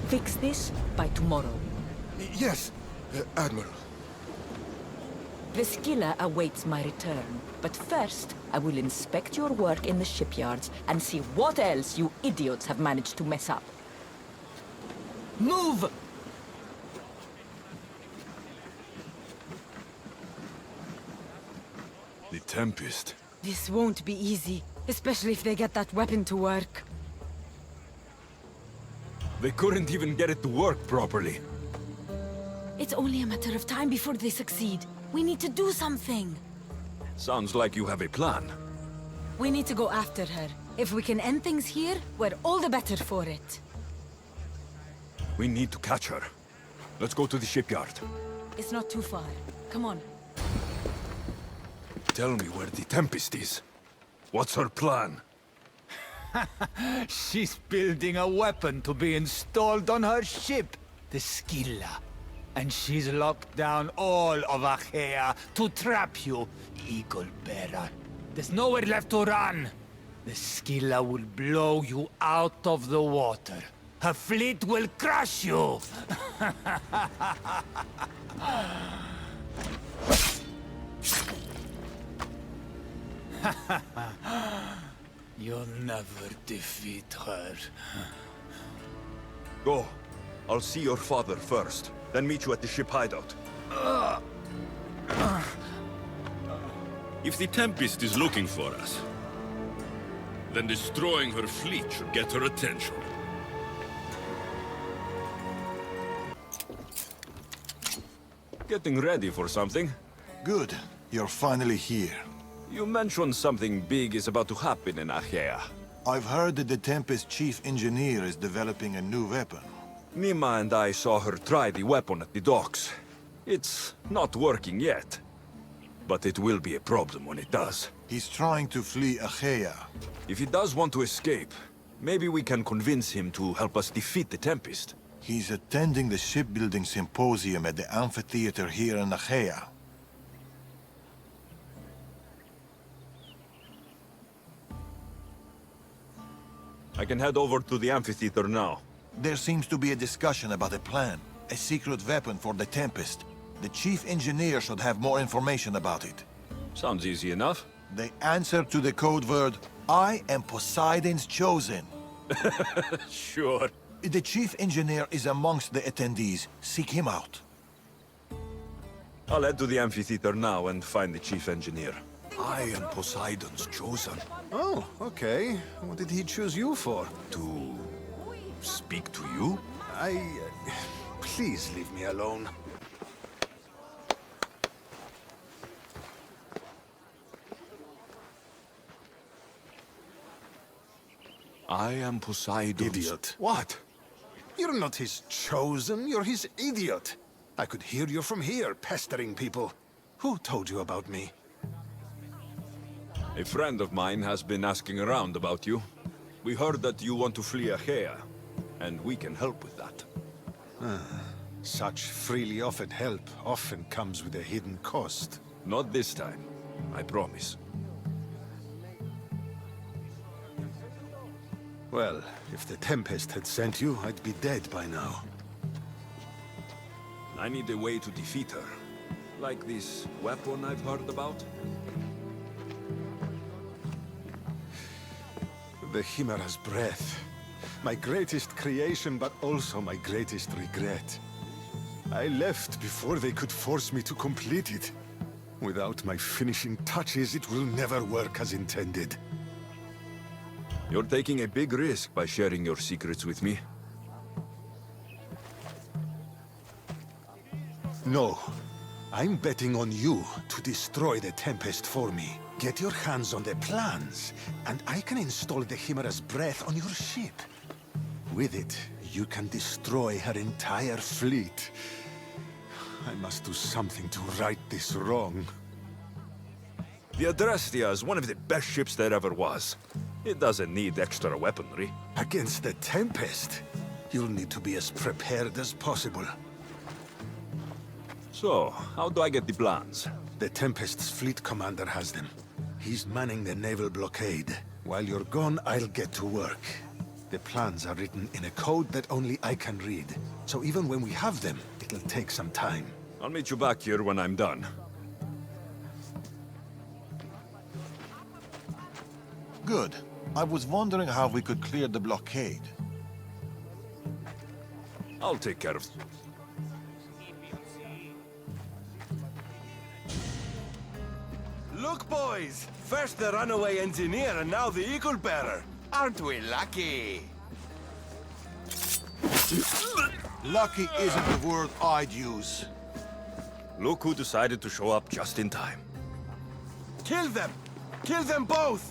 Fix this by tomorrow. Yes, Admiral. The skiller awaits my return. But first, I will inspect your work in the shipyards and see what else you idiots have managed to mess up. Move! The Tempest. This won't be easy, especially if they get that weapon to work. They couldn't even get it to work properly. It's only a matter of time before they succeed. We need to do something. Sounds like you have a plan. We need to go after her. If we can end things here, we're all the better for it. We need to catch her. Let's go to the shipyard. It's not too far. Come on. Tell me where the Tempest is. What's her plan? She's building a weapon to be installed on her ship, the Skilla. And she's locked down all of Achaea to trap you, Eagle Bearer. There's nowhere left to run. The Skilla will blow you out of the water. Her fleet will crush you. You'll never defeat her. Go. I'll see your father first, then meet you at the ship hideout. If the Tempest is looking for us, then destroying her fleet should get her attention. Getting ready for something? Good. You're finally here. You mentioned something big is about to happen in Achaea. I've heard that the Tempest chief engineer is developing a new weapon. Nima and I saw her try the weapon at the docks. It's not working yet. But it will be a problem when it does. He's trying to flee Achaea. If he does want to escape, maybe we can convince him to help us defeat the Tempest. He's attending the shipbuilding symposium at the amphitheater here in Achaea. I can head over to the amphitheater now. There seems to be a discussion about a plan. A secret weapon for the Tempest. The chief engineer should have more information about it. Sounds easy enough. The answer to the code word, I am Poseidon's chosen. Sure. The chief engineer is amongst the attendees. Seek him out. I'll head to the amphitheater now and find the chief engineer. I am Poseidon's chosen. Oh, okay. What did he choose you for? To speak to you? Please leave me alone. I am Poseidon's... Idiot. What? You're not his chosen, you're his idiot. I could hear you from here, pestering people. Who told you about me? A friend of mine has been asking around about you. We heard that you want to flee Achaea, and we can help with that. Such freely offered help often comes with a hidden cost. Not this time, I promise. Well, if the Tempest had sent you, I'd be dead by now. I need a way to defeat her. Like this weapon I've heard about? The Chimera's breath. My greatest creation, but also my greatest regret. I left before they could force me to complete it. Without my finishing touches, it will never work as intended. You're taking a big risk by sharing your secrets with me. No. I'm betting on you to destroy the Tempest for me. Get your hands on the plans, and I can install the Chimera's breath on your ship. With it, you can destroy her entire fleet. I must do something to right this wrong. The Adversarial is one of the best ships there ever was. It doesn't need extra weaponry. Against the Tempest, you'll need to be as prepared as possible. So, how do I get the plans? The Tempest's fleet commander has them. He's manning the naval blockade. While you're gone, I'll get to work. The plans are written in a code that only I can read. So even when we have them, it'll take some time. I'll meet you back here when I'm done. Good. I was wondering how we could clear the blockade. I'll take care of... Look, boys! First the runaway engineer and now the eagle bearer. Aren't we lucky? Lucky isn't the word I'd use. Look who decided to show up just in time. Kill them! Kill them both!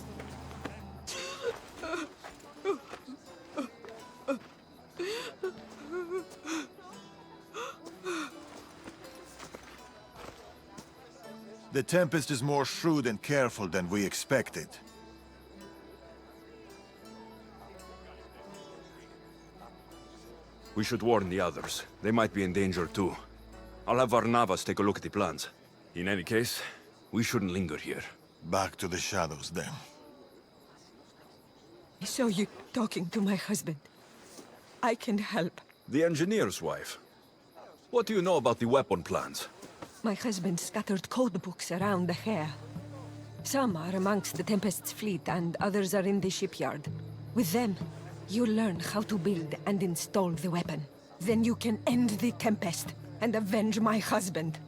The Tempest is more shrewd and careful than we expected. We should warn the others. They might be in danger too. I'll have Varnavas take a look at the plans. In any case, we shouldn't linger here. Back to the shadows, then. I saw you talking to my husband. I can help. The engineer's wife. What do you know about the weapon plans? My husband scattered code books around the hair. Some are amongst the Tempest's fleet, and others are in the shipyard. With them, you'll learn how to build and install the weapon. Then you can end the Tempest and avenge my husband.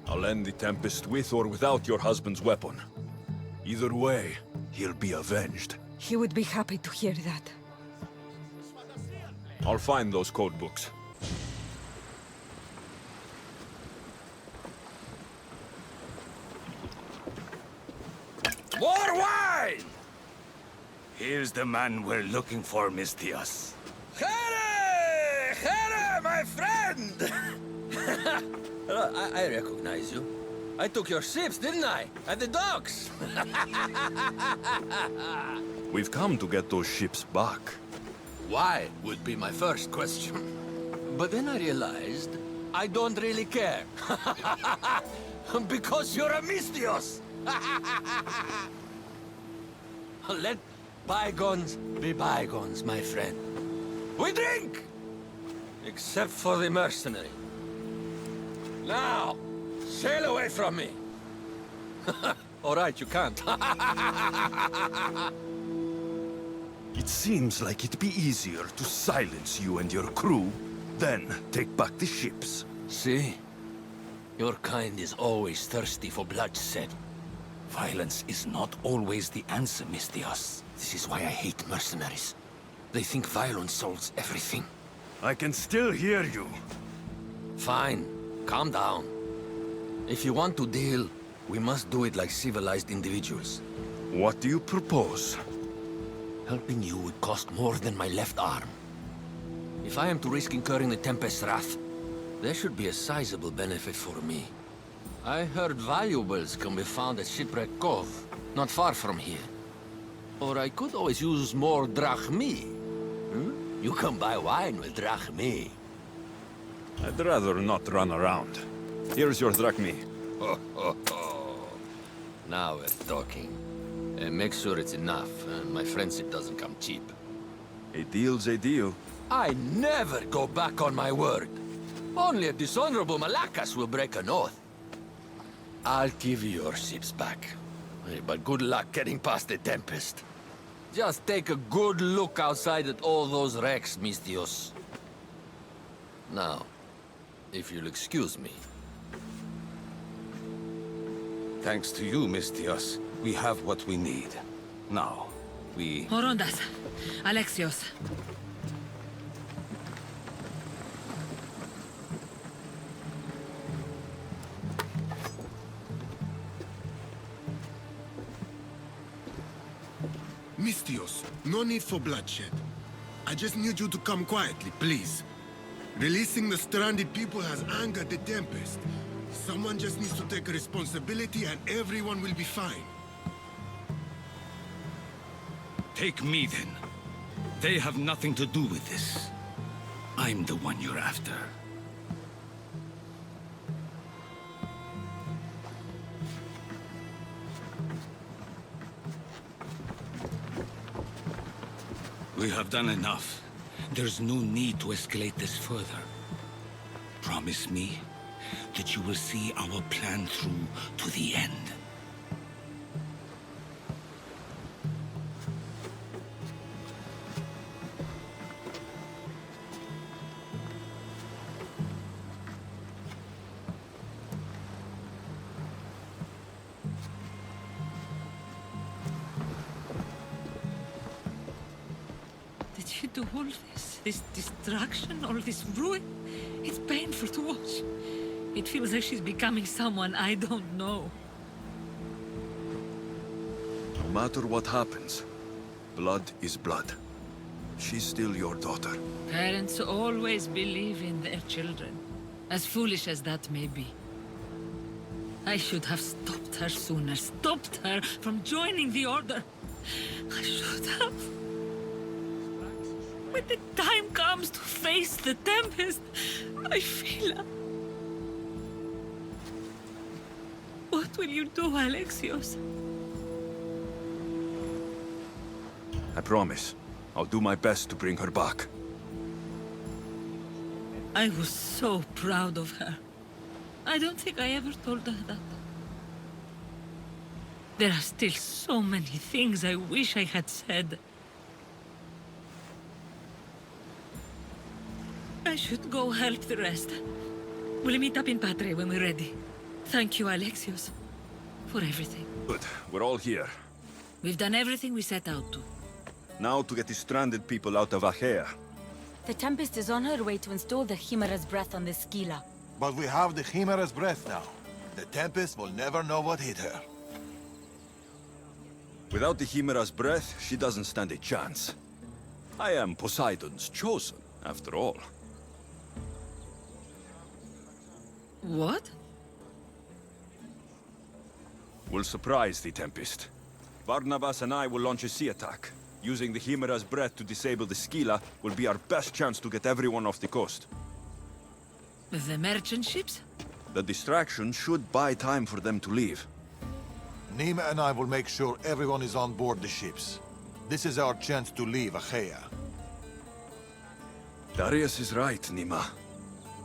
I'll end the Tempest with or without your husband's weapon. Either way, he'll be avenged. He would be happy to hear that. I'll find those code books. More wine! Here's the man we're looking for, Mistios. Here! Here, my friend! I recognize you. I took your ships, didn't I? At the docks! We've come to get those ships back. Why would be my first question. But then I realized I don't really care. Because you're a Mistios! Let bygones be bygones, my friend. We drink! Except for the mercenary. Now, sail away from me. All right, you can't. It seems like it'd be easier to silence you and your crew, then take back the ships. See? Your kind is always thirsty for bloodshed. Violence is not always the answer, Mistios. This is why I hate mercenaries. They think violence solves everything. I can still hear you. Fine. Calm down. If you want to deal, we must do it like civilized individuals. What do you propose? Helping you would cost more than my left arm. If I am to risk incurring the Tempest's wrath, there should be a sizable benefit for me. I heard valuables can be found at Shipwreck Cove, not far from here. Or I could always use more drachmi. You can buy wine with drachmi. I'd rather not run around. Here's your drachmi. Now we're talking. Make sure it's enough. My friendship doesn't come cheap. A deal's a deal. I never go back on my word. Only a dishonorable Malakas will break an oath. I'll give you your ships back. But good luck getting past the Tempest. Just take a good look outside at all those wrecks, Mistios. Now, if you'll excuse me. Thanks to you, Mistios, we have what we need. Now, We... Horondas. Alexios. Mistios, no need for bloodshed. I just need you to come quietly, please. Releasing the stranded people has angered the Tempest. Someone just needs to take responsibility and everyone will be fine. Take me, then. They have nothing to do with this. I'm the one you're after. We have done enough. There's no need to escalate this further. Promise me that you will see our plan through to the end. Did you do all this? This destruction, all this ruin? It's painful to watch. It feels like she's becoming someone I don't know. No matter what happens, blood is blood. She's still your daughter. Parents always believe in their children, as foolish as that may be. I should have stopped her sooner, stopped her from joining the Order. I should have. When the time comes to face the Tempest, I feel... What will you do, Alexios? I promise. I'll do my best to bring her back. I was so proud of her. I don't think I ever told her that. There are still so many things I wish I had said. I should go help the rest. We'll meet up in Patre when we're ready. Thank you, Alexios, for everything. Good. We're all here. We've done everything we set out to. Now to get the stranded people out of Achaea. The Tempest is on her way to install the Chimera's breath on the Scylla. But we have the Chimera's breath now. The Tempest will never know what hit her. Without the Chimera's breath, she doesn't stand a chance. I am Poseidon's chosen, after all. What? We'll surprise the Tempest. Barnabas and I will launch a sea attack. Using the Chimera's breath to disable the Scylla will be our best chance to get everyone off the coast. The merchant ships? The distraction should buy time for them to leave. Nima and I will make sure everyone is on board the ships. This is our chance to leave Achaea. Darius is right, Nima.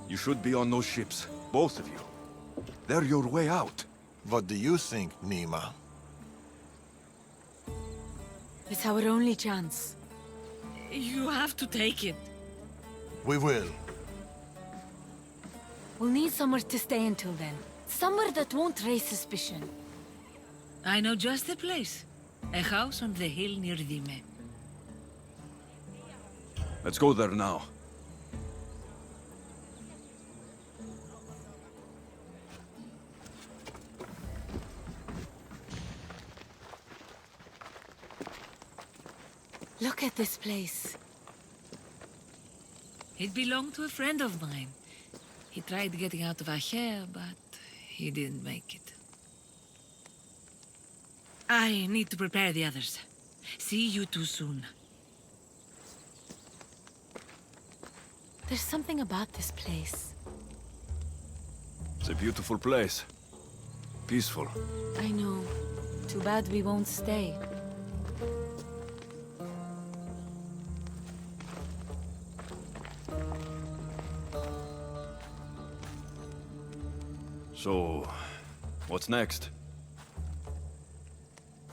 You should be on those ships, both of you. They're your way out. What do you think, Nima? It's our only chance. You have to take it. We will. We'll need somewhere to stay until then. Somewhere that won't raise suspicion. I know just the place. A house on the hill near Dime. Let's go there now. Look at this place. It belonged to a friend of mine. He tried getting out of Achaea, but he didn't make it. I need to prepare the others. See you two soon. There's something about this place. It's a beautiful place. Peaceful. I know. Too bad we won't stay. So, what's next?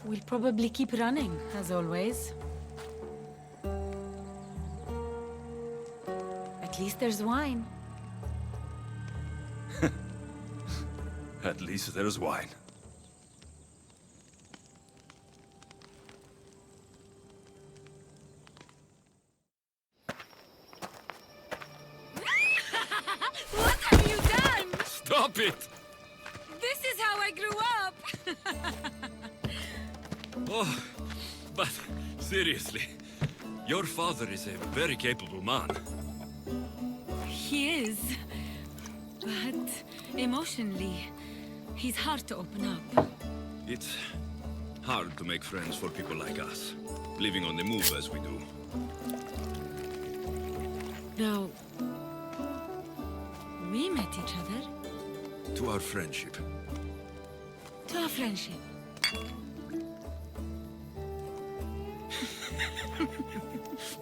We'll probably keep running, as always. At least there's wine. At least there's wine. Stop it! This is how I grew up! Oh, but seriously, your father is a very capable man. He is. But emotionally, he's hard to open up. It's hard to make friends for people like us, living on the move as we do. Though, we met each other. To our friendship. To our friendship.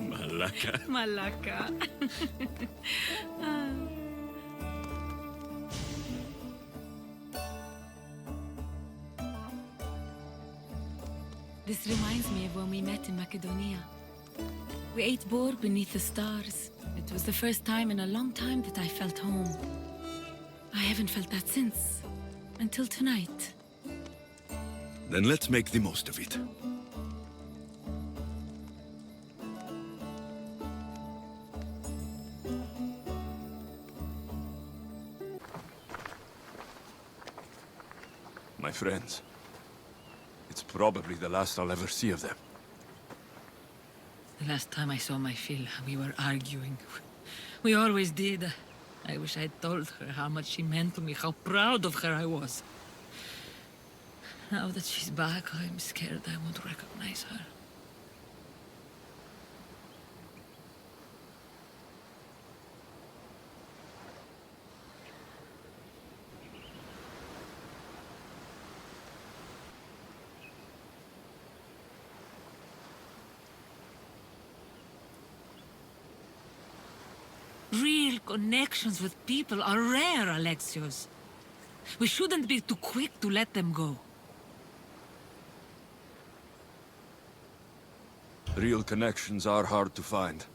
Malaka. Malaka. This reminds me of when we met in Macedonia. We ate boar beneath the stars. It was the first time in a long time that I felt home. I haven't felt that since. Until tonight. Then let's make the most of it. My friends. It's probably the last I'll ever see of them. The last time I saw my Phil, we were arguing. We always did. I wish I'd told her how much she meant to me, how proud of her I was. Now that she's back, I'm scared I won't recognize her. Real connections with people are rare, Alexios. We shouldn't be too quick to let them go. Real connections are hard to find.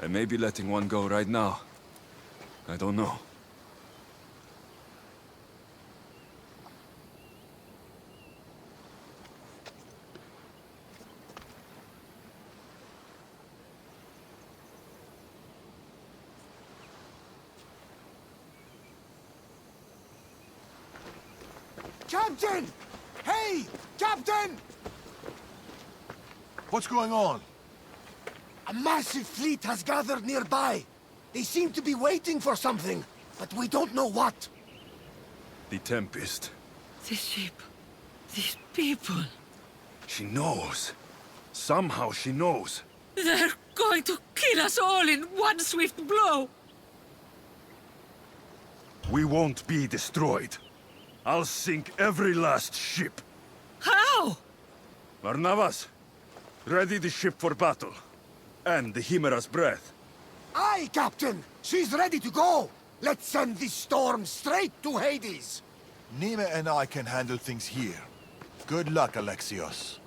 I may be letting one go right now. I don't know. Captain! Hey! Captain! What's going on? A massive fleet has gathered nearby. They seem to be waiting for something, but we don't know what. The Tempest. This ship. These people. She knows. Somehow she knows. They're going to kill us all in one swift blow! We won't be destroyed. I'll sink every last ship. How? Barnabas, ready the ship for battle. And the Chimera's breath. Aye, Captain! She's ready to go! Let's send this storm straight to Hades! Nima and I can handle things here. Good luck, Alexios.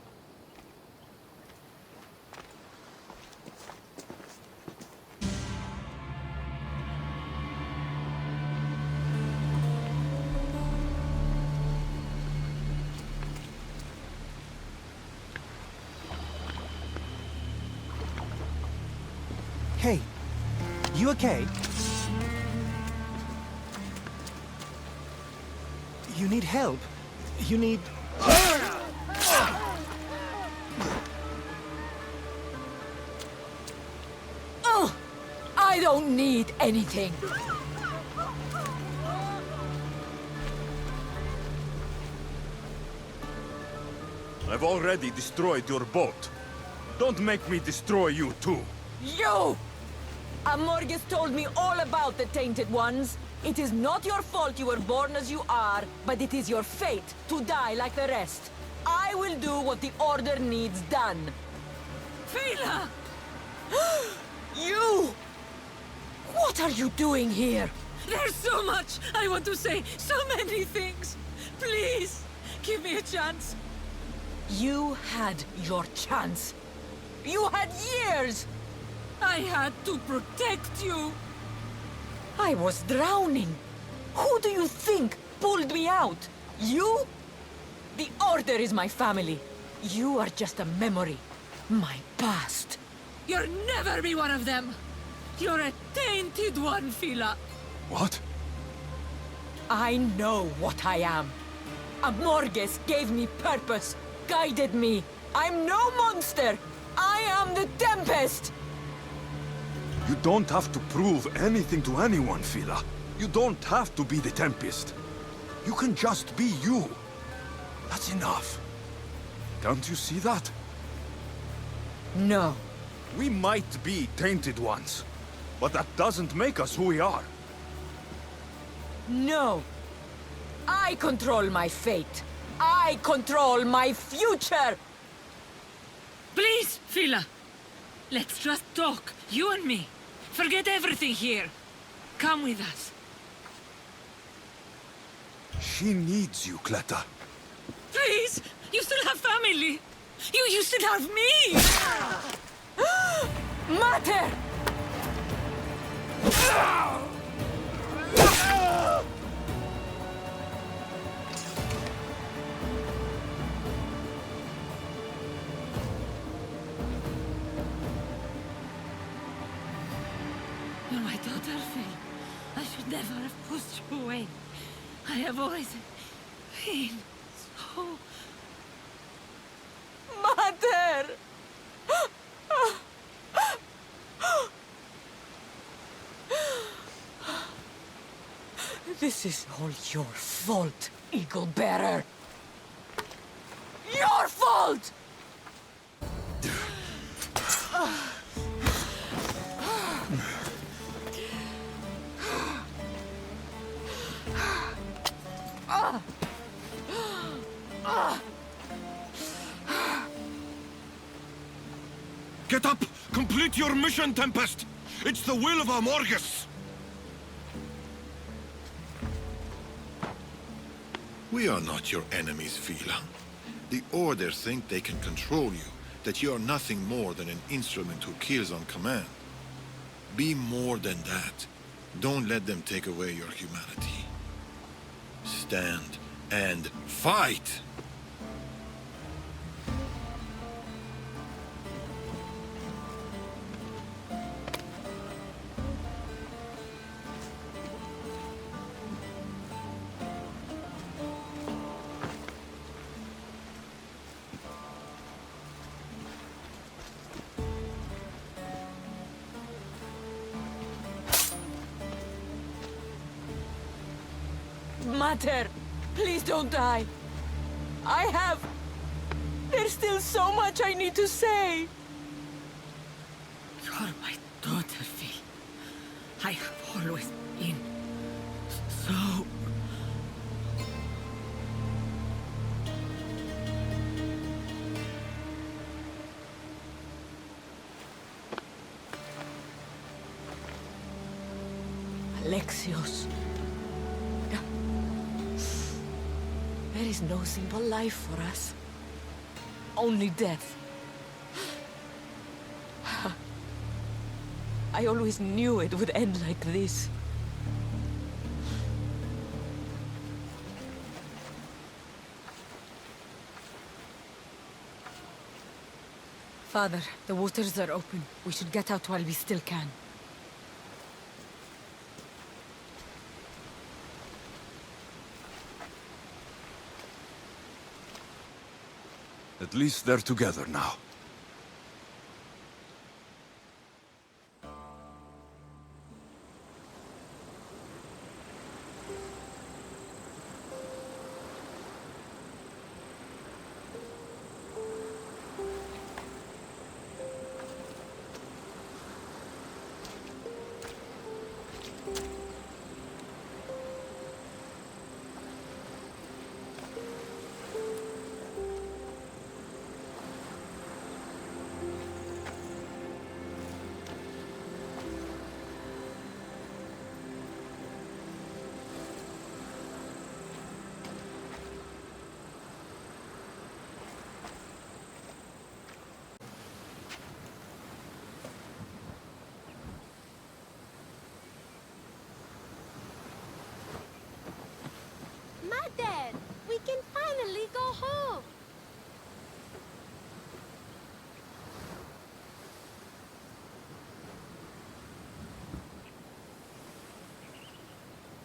Hey, you okay? You need help. You need... Oh! I don't need anything. I've already destroyed your boat. Don't make me destroy you too. You! Amorgus told me all about the Tainted Ones. It is not your fault you were born as you are, but it is your fate to die like the rest. I will do what the Order needs done. Fela! You! What are you doing here? There's so much I want to say, so many things. Please, give me a chance. You had your chance. You had years! I had to protect you. I was drowning. Who do you think pulled me out? You? The Order is my family. You are just a memory. My past. You'll never be one of them. You're a tainted one, Fela. What? I know what I am. Amorges gave me purpose, guided me. I'm no monster! I am the Tempest! You don't have to prove anything to anyone, Fila. You don't have to be the Tempest. You can just be you. That's enough. Can't you see that? No. We might be tainted ones, but that doesn't make us who we are. No. I control my fate. I control my future! Please, Fila. Let's just talk, you and me. Forget everything here. Come with us. She needs you, Cleta. Please! You still have family! You still have me! Mater! You're my daughter, Phil. I should never have pushed you away. I have always been so... Mater! This is all your fault, Eagle Bearer. Your fault! Get up! Complete your mission, Tempest! It's the will of Amorges! We are not your enemies, Fila. The Order think they can control you, that you are nothing more than an instrument who kills on command. Be more than that. Don't let them take away your humanity. Stand and fight! Mater, please don't die. There's still so much I need to say. You're my daughter, Phil. I have always been so... Alexios. There is no simple life for us. Only death. I always knew it would end like this. Father, the waters are open. We should get out while we still can. At least they're together now.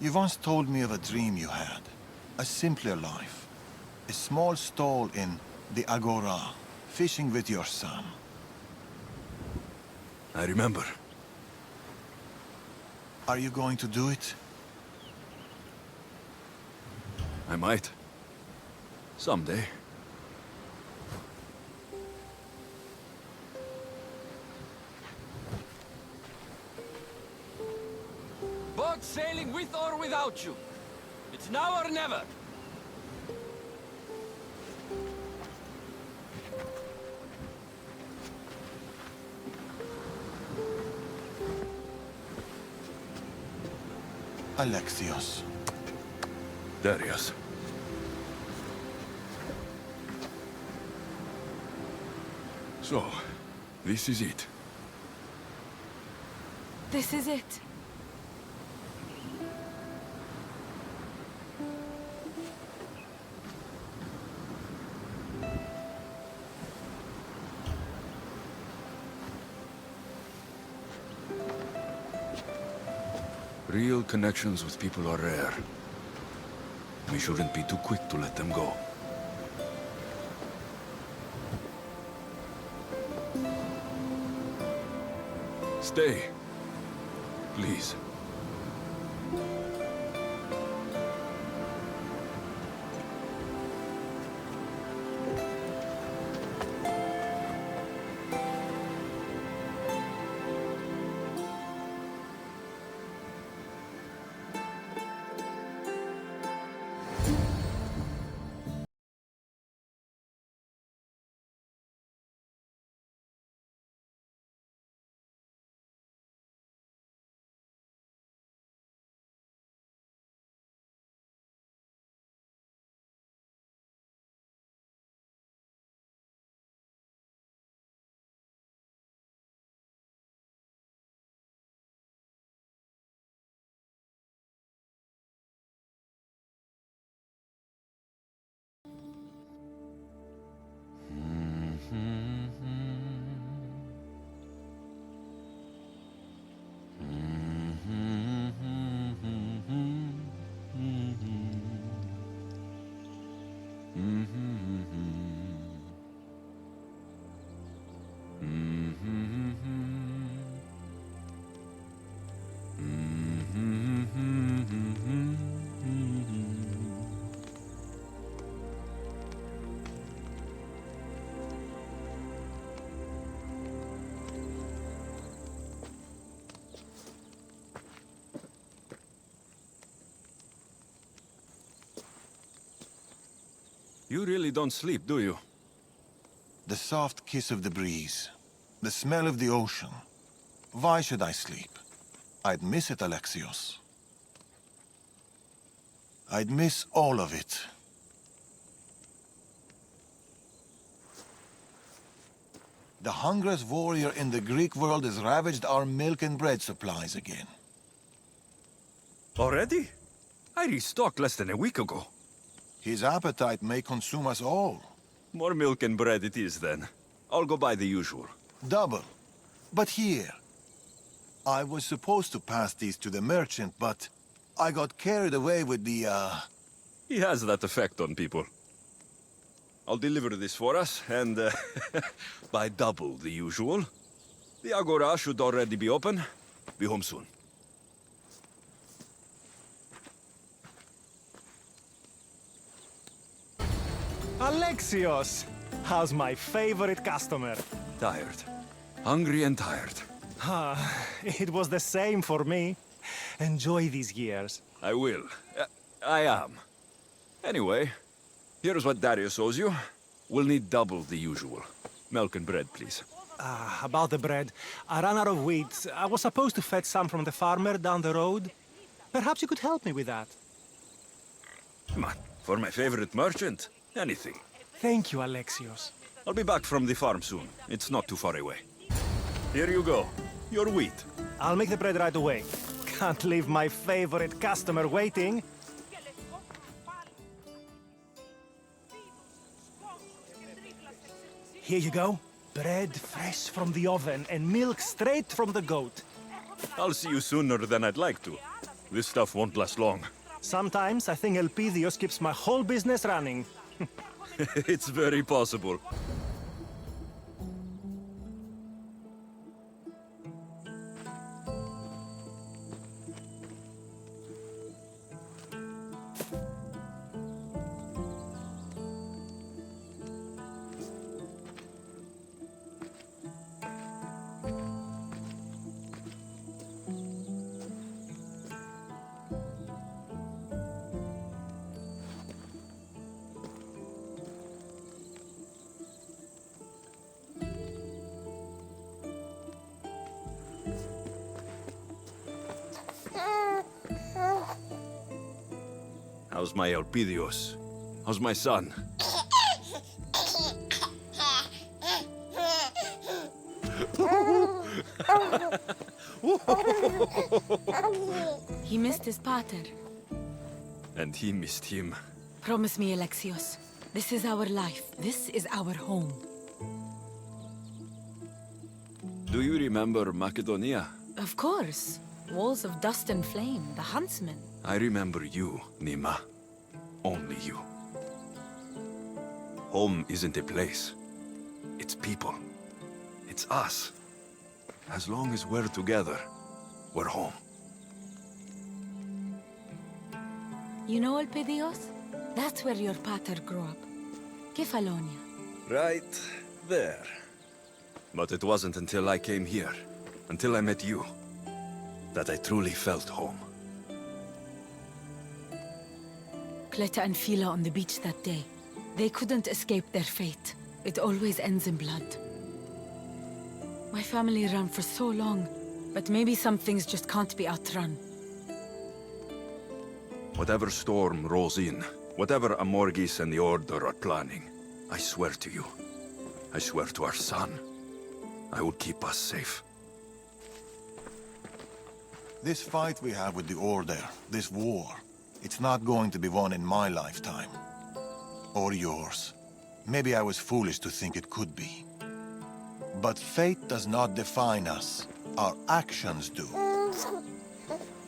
You once told me of a dream you had. A simpler life. A small stall in the Agora, fishing with your son. I remember. Are you going to do it? I might. Someday. Boat sailing with or without you. It's now or never. Alexios. Darius. So, this is it. This is it. Real connections with people are rare. We shouldn't be too quick to let them go. Stay. Please. You really don't sleep, do you? The soft kiss of the breeze. The smell of the ocean. Why should I sleep? I'd miss it, Alexios. I'd miss all of it. The hungriest warrior in the Greek world has ravaged our milk and bread supplies again. Already? I restocked less than a week ago. His appetite may consume us all. More milk and bread it is, then. I'll go buy the usual. Double. But here. I was supposed to pass these to the merchant, but I got carried away with the, He has that effect on people. I'll deliver this for us, and buy double the usual. The Agora should already be open. Be home soon. Alexios! How's my favorite customer? Tired. Hungry and tired. It was the same for me. Enjoy these years. I will. I am. Anyway, here's what Darius owes you. We'll need double the usual. Milk and bread, please. About the bread. I ran out of wheat. I was supposed to fetch some from the farmer down the road. Perhaps you could help me with that. Come on, for my favorite merchant. Anything. Thank you, Alexios. I'll be back from the farm soon. It's not too far away. Here you go. Your wheat. I'll make the bread right away. Can't leave my favorite customer waiting. Here you go. Bread fresh from the oven and milk straight from the goat. I'll see you sooner than I'd like to. This stuff won't last long. Sometimes I think Elpidios keeps my whole business running. It's very possible. How's my Elpidios? How's my son? He missed his pater. And he missed him. Promise me, Alexios. This is our life. This is our home. Do you remember Macedonia? Of course. Walls of dust and flame, the huntsman. I remember you, Nima. Only you. Home isn't a place. It's people. It's us. As long as we're together, we're home. You know Elpidios? That's where your pater grew up. Kefalonia. Right there. But it wasn't until I came here, until I met you, that I truly felt home. Cleta and Fila on the beach that day. They couldn't escape their fate. It always ends in blood. My family ran for so long, but maybe some things just can't be outrun. Whatever storm rolls in, whatever Amorgis and the Order are planning, I swear to you, I swear to our son, I will keep us safe. This fight we have with the Order, this war, it's not going to be won in my lifetime. Or yours. Maybe I was foolish to think it could be. But fate does not define us. Our actions do.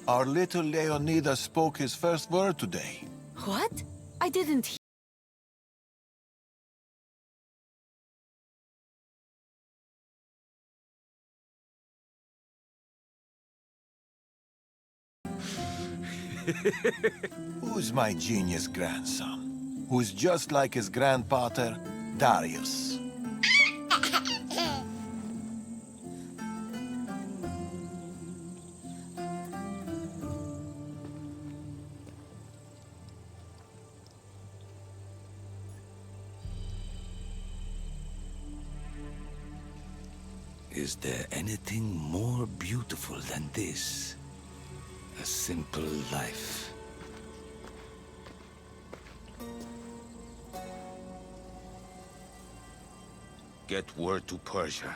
Our little Leonidas spoke his first word today. What? I didn't hear. Who's my genius grandson? Who's just like his grandpater, Darius. Is there anything more beautiful than this? A simple life. Get word to Persia.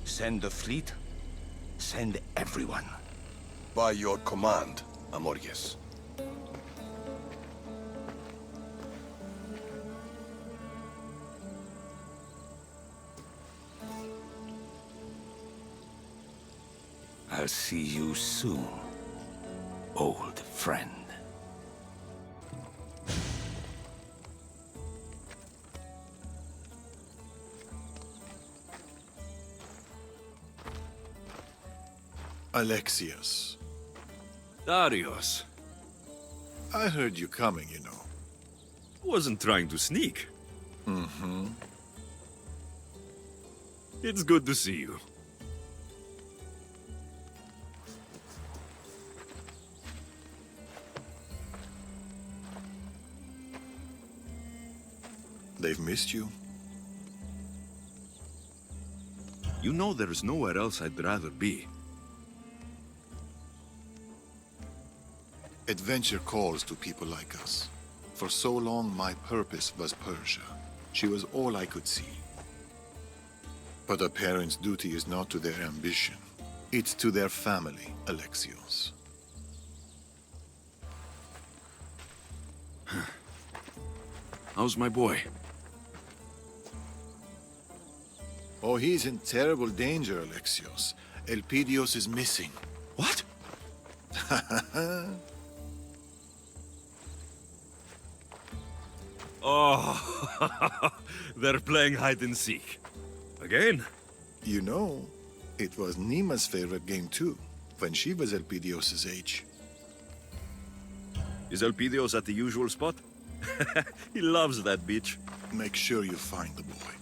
Send the fleet. Send everyone. By your command, Amorges. I'll see you soon, old friend. Alexios. Darius. I heard you coming, you know. Wasn't trying to sneak. Mm-hmm. It's good to see you. They've missed you? You know there's nowhere else I'd rather be. Adventure calls to people like us. For so long, my purpose was Persia. She was all I could see. But a parent's duty is not to their ambition. It's to their family, Alexios. How's my boy? Oh, he's in terrible danger, Alexios. Elpidios is missing. What? Oh, they're playing hide and seek. Again? You know, it was Nima's favorite game too, when she was Elpidios' age. Is Elpidios at the usual spot? He loves that beach. Make sure you find the boy.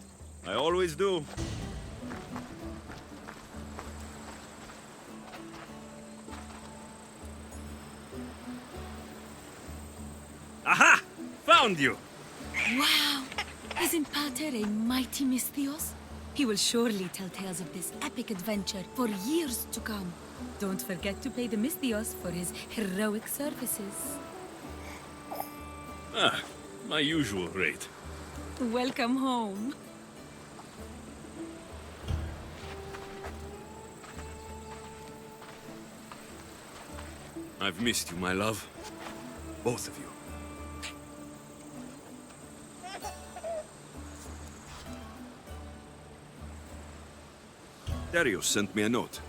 I always do. Aha! Found you! Wow! Isn't Pater a mighty Misthios? He will surely tell tales of this epic adventure for years to come. Don't forget to pay the Misthios for his heroic services. Ah, my usual rate. Welcome home. I've missed you, my love. Both of you. Darius sent me a note.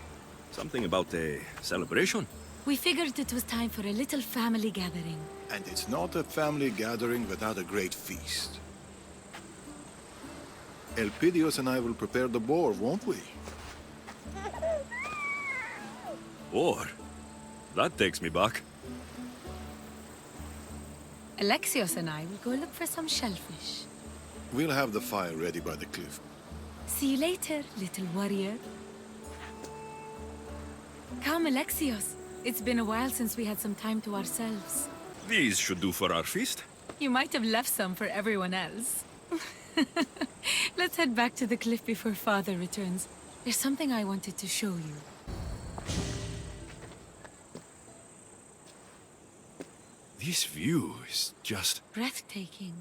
Something about a celebration? We figured it was time for a little family gathering. And it's not a family gathering without a great feast. Elpidios and I will prepare the boar, won't we? Boar? That takes me back. Alexios and I will go look for some shellfish. We'll have the fire ready by the cliff. See you later, little warrior. Come, Alexios. It's been a while since we had some time to ourselves. These should do for our feast. You might have left some for everyone else. Let's head back to the cliff before Father returns. There's something I wanted to show you. This view is just... breathtaking.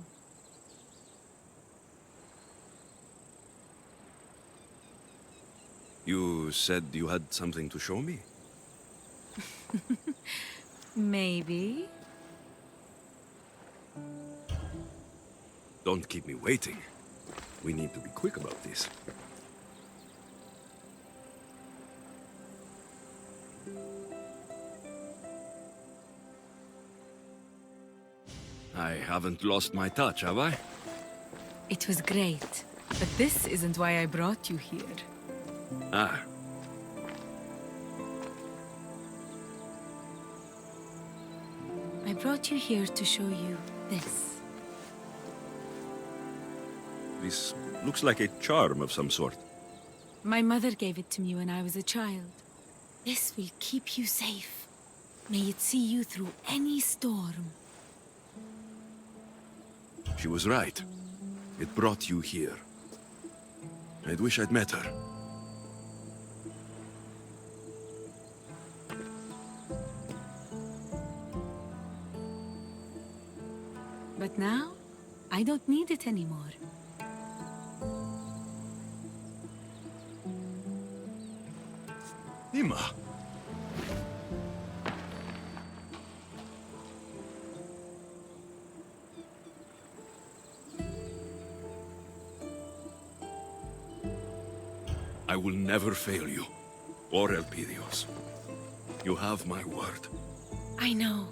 You said you had something to show me? Maybe. Don't keep me waiting. We need to be quick about this. I haven't lost my touch, have I? It was great, but this isn't why I brought you here. Ah. I brought you here to show you this. This looks like a charm of some sort. My mother gave it to me when I was a child. This will keep you safe. May it see you through any storm. She was right. It brought you here. I'd wish I'd met her. But now, I don't need it anymore. Nima. I will never fail you, or Elpidios. You have my word. I know.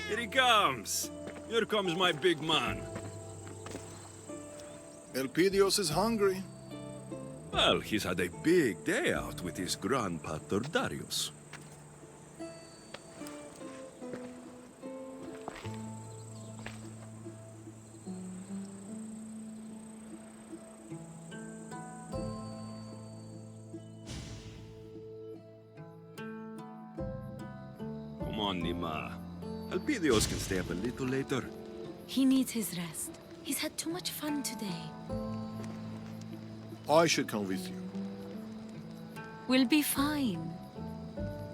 Here he comes! Here comes my big man. Elpidios is hungry. Well, he's had a big day out with his grandpater Darius. Come on, Nima. Elpidios can stay up a little later. He needs his rest. He's had too much fun today. I should come with you. We'll be fine.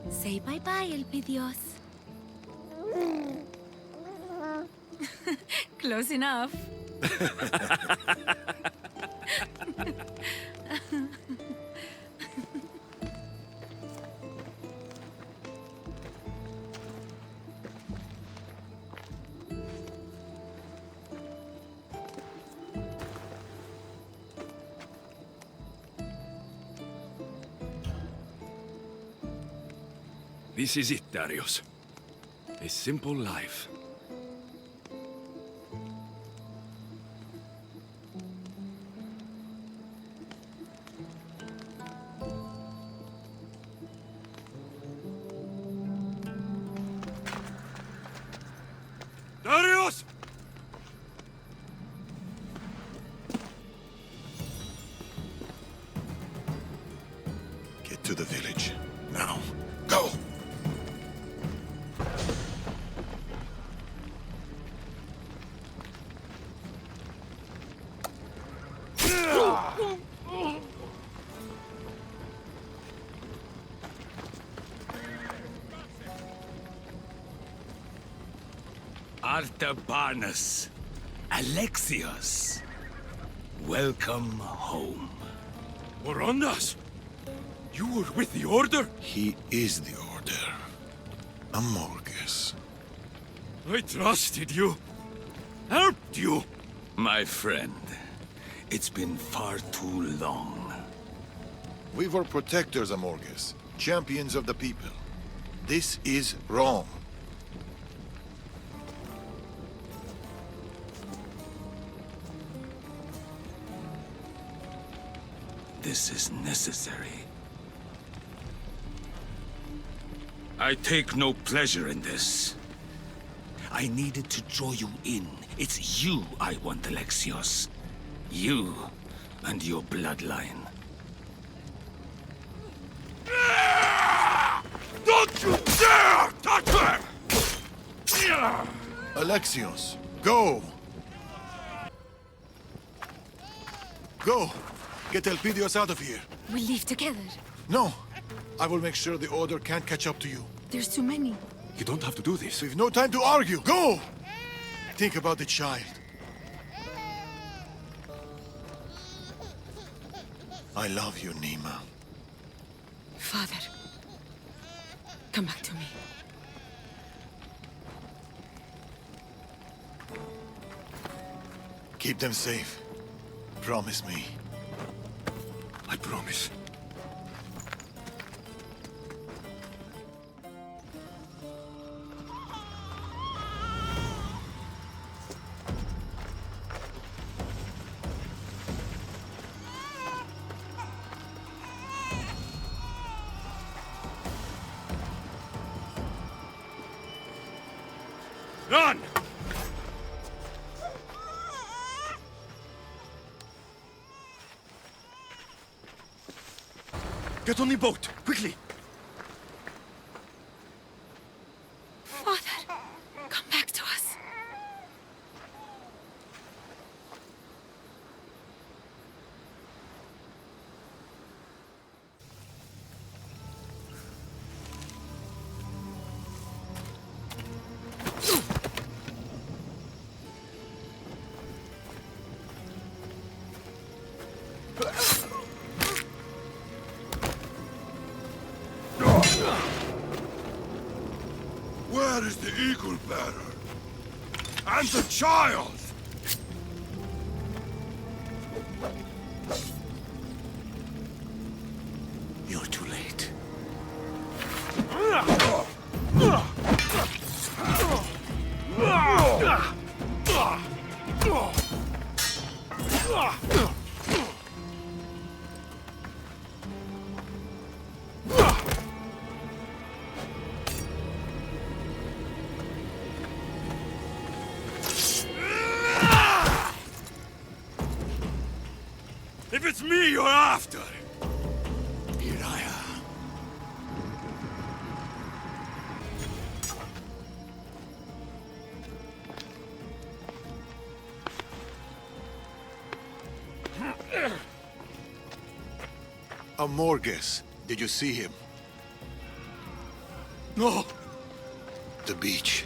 Say bye-bye, Elpidios. Close enough. This is it, Darius. A simple life. Darius! Get to the village. Now. Go! Artabanus, Alexios, welcome home. Orondas! You were with the Order? He is the Order. Amorgus. I trusted you. Helped you. My friend, it's been far too long. We were protectors, Amorgus. Champions of the people. This is wrong. This is necessary. I take no pleasure in this. I needed to draw you in. It's you I want, Alexios. You and your bloodline. Don't you dare touch her! Alexios, go! Go! Get Elpidios out of here. We'll leave together. No! I will make sure the Order can't catch up to you. There's too many. You don't have to do this. We've no time to argue. Go! Think about the child. I love you, Nima. Father, come back to me. Keep them safe. Promise me. I promise. Run! Get on the boat, quickly! Father, come back to us. Where is the Eagle Bearer? And the child? You're too late. If it's me you're after, here I am. Amorgus, did you see him? No. The beach.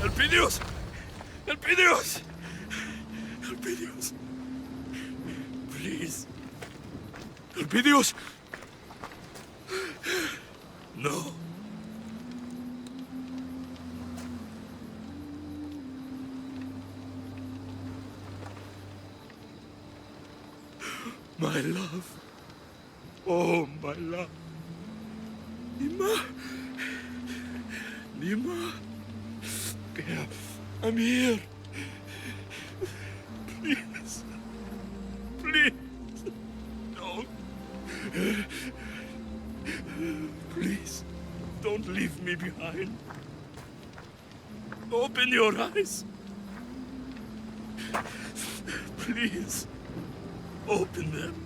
Elpidios! Elpidios! Elpidios! Please. Elpidios! No. My love. Oh, my love. Nima. Nima. Yeah, I'm here. Please. Please. Don't. Please. Don't leave me behind. Open your eyes. Please. Open them.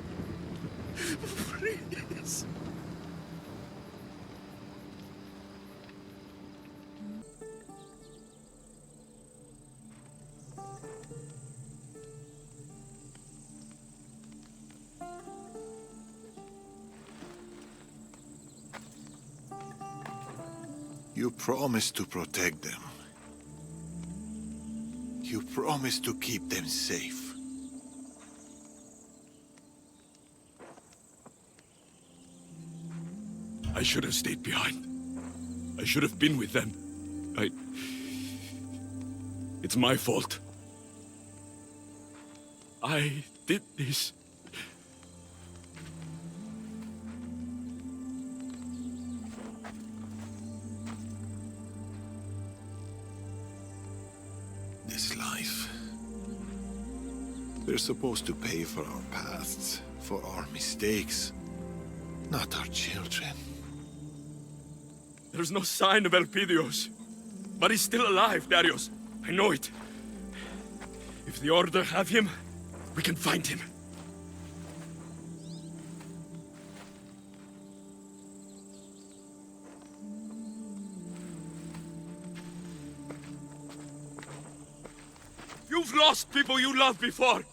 Please. You promised to protect them. You promised to keep them safe. I should have stayed behind. I should have been with them. It's my fault. I did this. This life. We're supposed to pay for our pasts, for our mistakes, not our children. There's no sign of Elpidios. But he's still alive, Darius. I know it. If the Order have him, we can find him. You've lost people you loved before.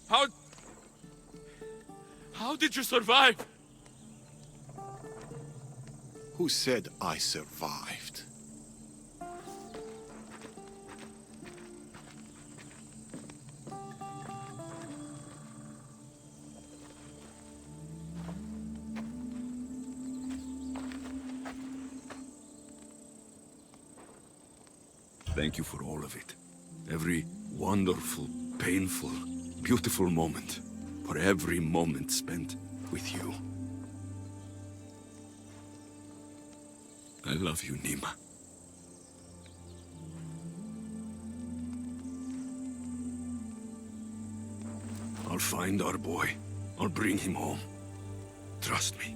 How did you survive? Who said I survived? Thank you for all of it. Every wonderful, painful, beautiful moment. For every moment spent with you. I love you, Nima. I'll find our boy. I'll bring him home. Trust me.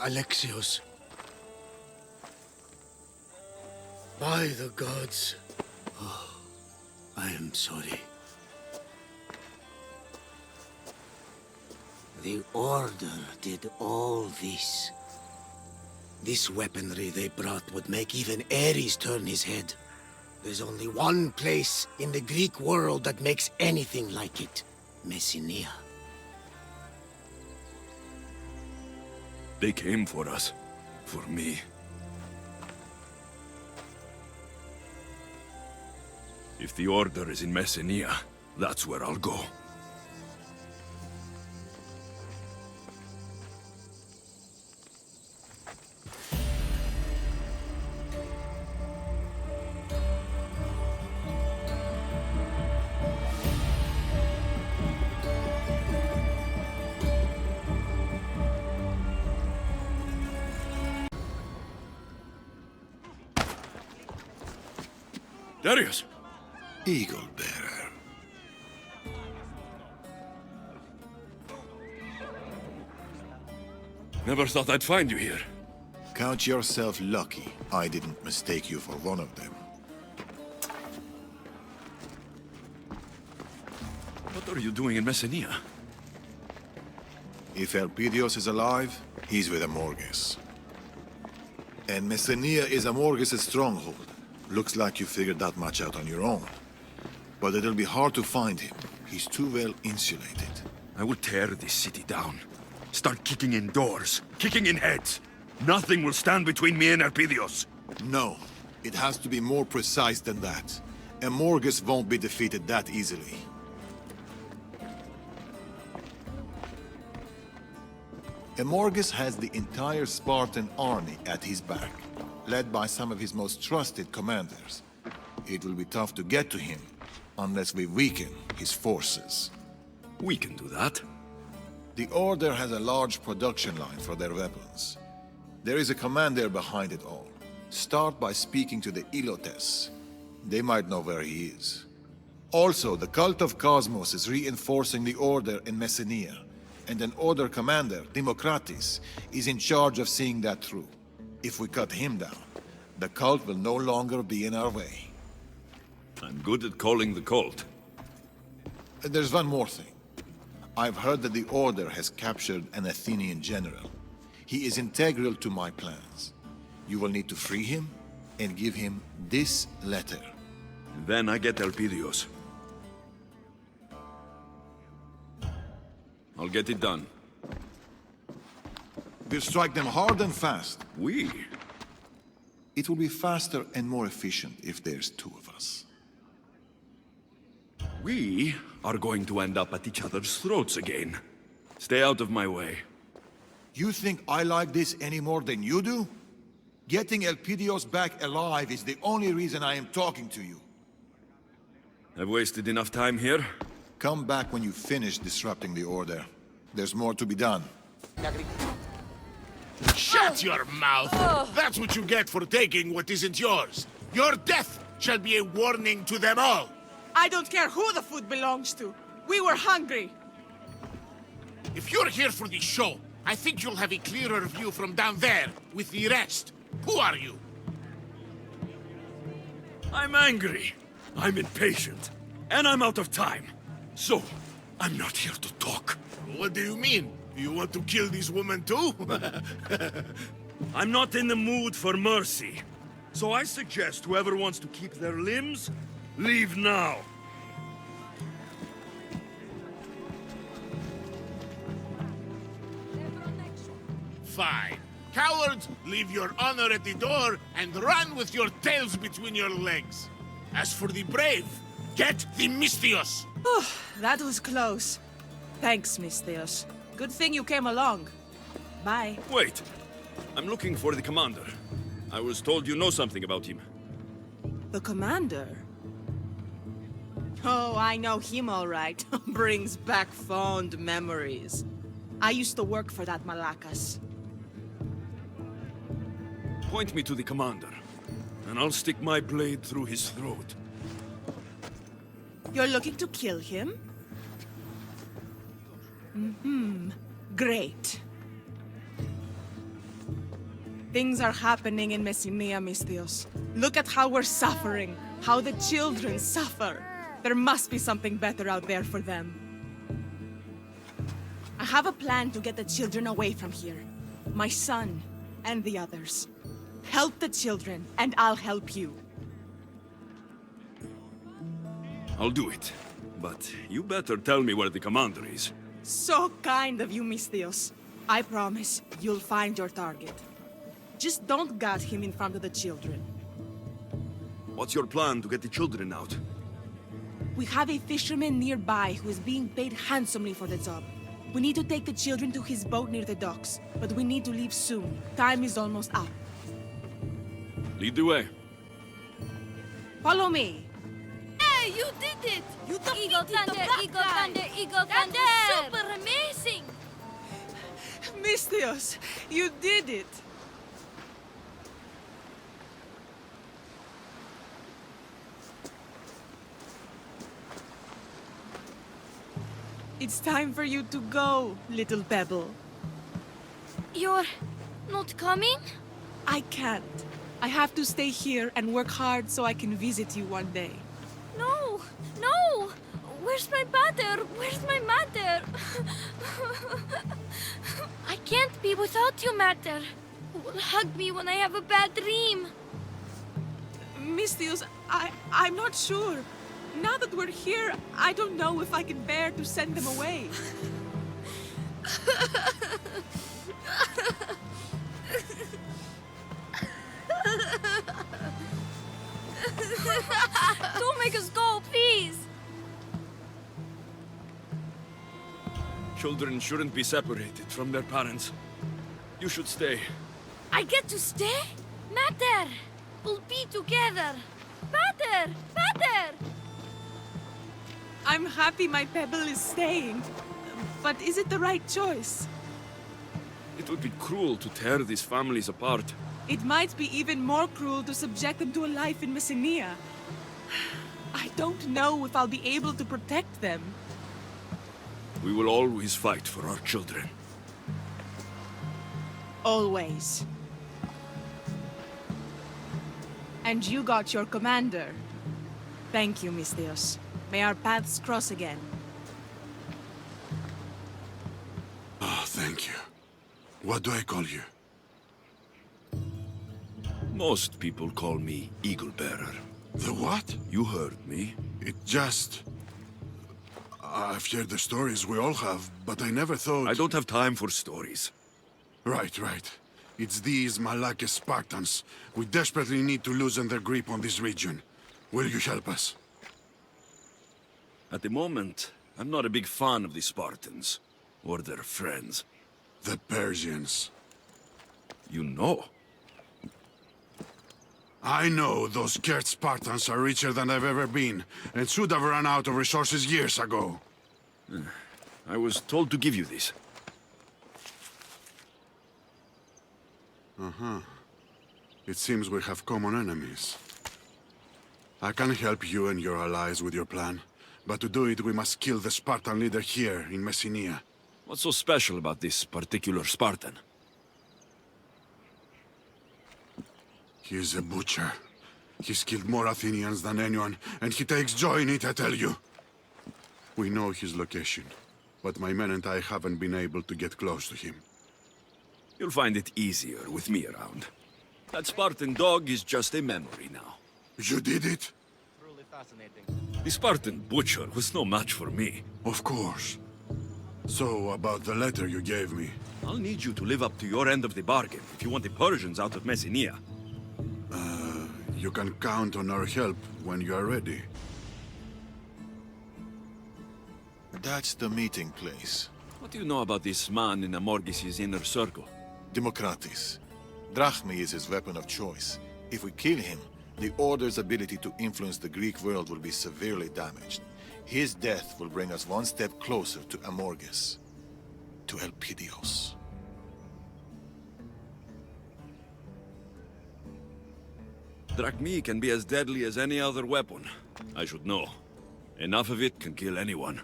Alexios. By the gods. Oh, I am sorry. The Order did all this. This weaponry they brought would make even Ares turn his head. There's only one place in the Greek world that makes anything like it. Messenia. They came for us. For me. If the Order is in Messenia, that's where I'll go. Darius! Eagle Bearer. Never thought I'd find you here. Count yourself lucky I didn't mistake you for one of them. What are you doing in Messenia? If Elpidios is alive, he's with Amorges. And Messenia is Amorges' stronghold. Looks like you figured that much out on your own. But it'll be hard to find him. He's too well insulated. I will tear this city down. Start kicking in doors, kicking in heads. Nothing will stand between me and Elpidios. No, it has to be more precise than that. Amorgus won't be defeated that easily. Amorgus has the entire Spartan army at his back, led by some of his most trusted commanders. It will be tough to get to him, unless we weaken his forces. We can do that. The Order has a large production line for their weapons. There is a commander behind it all. Start by speaking to the Ilotes. They might know where he is. Also, the Cult of Cosmos is reinforcing the Order in Messenia, and an Order commander, Democratis, is in charge of seeing that through. If we cut him down, the cult will no longer be in our way. I'm good at calling the cult. And there's one more thing. I've heard that the Order has captured an Athenian general. He is integral to my plans. You will need to free him and give him this letter. And then I get Elpidios. I'll get it done. We'll strike them hard and fast. We? It will be faster and more efficient if there's two of us. We are going to end up at each other's throats again. Stay out of my way. You think I like this any more than you do? Getting Elpidios back alive is the only reason I am talking to you. I've wasted enough time here. Come back when you finish disrupting the Order. There's more to be done. Shut your mouth! That's what you get for taking what isn't yours. Your death shall be a warning to them all. I don't care who the food belongs to. We were hungry. If you're here for the show, I think you'll have a clearer view from down there with the rest. Who are you? I'm angry. I'm impatient. And I'm out of time. So, I'm not here to talk. What do you mean? You want to kill this woman too? I'm not in the mood for mercy. So I suggest whoever wants to keep their limbs, leave now. Fine. Cowards, leave your honor at the door and run with your tails between your legs. As for the brave, get the Mystios! That was close. Thanks, Mystios. Good thing you came along. Bye. Wait. I'm looking for the commander. I was told you know something about him. The commander? Oh, I know him all right. Brings back fond memories. I used to work for that Malakas. Point me to the commander, and I'll stick my blade through his throat. You're looking to kill him? Great. Things are happening in Messenia, Mystios. Look at how we're suffering, how the children suffer. There must be something better out there for them. I have a plan to get the children away from here. My son and the others. Help the children, and I'll help you. I'll do it. But you better tell me where the commander is. So kind of you, Mystios. I promise you'll find your target. Just don't gut him in front of the children. What's your plan to get the children out? We have a fisherman nearby who is being paid handsomely for the job. We need to take the children to his boat near the docks, but we need to leave soon. Time is almost up. Lead the way. Follow me. Hey, you did it! You Eagle Thunder, Eagle Thunder, Eagle Thunder! That was super amazing! Mystios, you did it! It's time for you to go, little pebble. You're not coming? I can't. I have to stay here and work hard so I can visit you one day. No! No! Where's my mother? Where's my mother? I can't be without you, Mater. Who will hug me when I have a bad dream? Mystios, I'm not sure. Now that we're here, I don't know if I can bear to send them away. Don't make us go, please! Children shouldn't be separated from their parents. You should stay. I get to stay? Mater! We'll be together! Mater! Mater! I'm happy my pebble is staying. But is it the right choice? It would be cruel to tear these families apart. It might be even more cruel to subject them to a life in Messenia. I don't know if I'll be able to protect them. We will always fight for our children. Always. And you got your commander. Thank you, Misthios. May our paths cross again. Oh, thank you. What do I call you? Most people call me Eagle Bearer. The what? You heard me. It just... I've heard the stories we all have, but I never thought... I don't have time for stories. Right, right. It's these Malakis Spartans. We desperately need to loosen their grip on this region. Will you help us? At the moment, I'm not a big fan of the Spartans. Or their friends. The Persians. You know? I know those scared Spartans are richer than I've ever been, and should have run out of resources years ago. I was told to give you this. Uh-huh. It seems we have common enemies. I can help you and your allies with your plan, but to do it we must kill the Spartan leader here in Messenia. What's so special about this particular Spartan? He is a butcher. He's killed more Athenians than anyone, and he takes joy in it, I tell you. We know his location, but my men and I haven't been able to get close to him. You'll find it easier with me around. That Spartan dog is just a memory now. You did it? Truly fascinating. The Spartan butcher was no match for me. Of course. So, about the letter you gave me. I'll need you to live up to your end of the bargain if you want the Persians out of Messenia. You can count on our help when you are ready. That's the meeting place. What do you know about this man in Amorges' inner circle? Democratis. Drachmi is his weapon of choice. If we kill him, the Order's ability to influence the Greek world will be severely damaged. His death will bring us one step closer to Amorges. To Elpidios. Drachmi can be as deadly as any other weapon. I should know. Enough of it can kill anyone.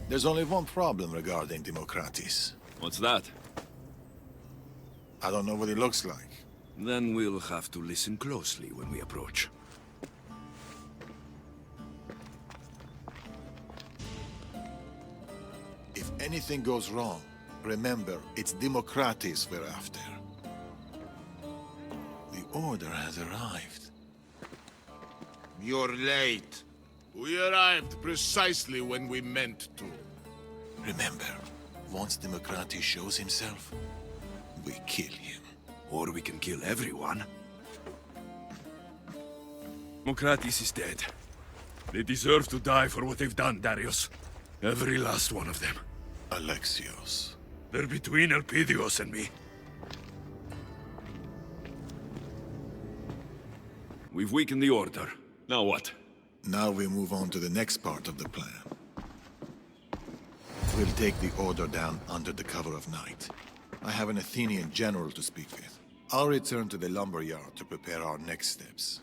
There's only one problem regarding Democratis. What's that? I don't know what he looks like. Then we'll have to listen closely when we approach. If anything goes wrong, remember, it's Democratis we're after. The Order has arrived. You're late. We arrived precisely when we meant to. Remember, once Democratis shows himself, we kill him. Or we can kill everyone. Democratis is dead. They deserve to die for what they've done, Darius. Every last one of them. Alexios. They're between Elpidios and me. We've weakened the Order. Now what? Now we move on to the next part of the plan. We'll take the Order down under the cover of night. I have an Athenian general to speak with. I'll return to the lumberyard to prepare our next steps.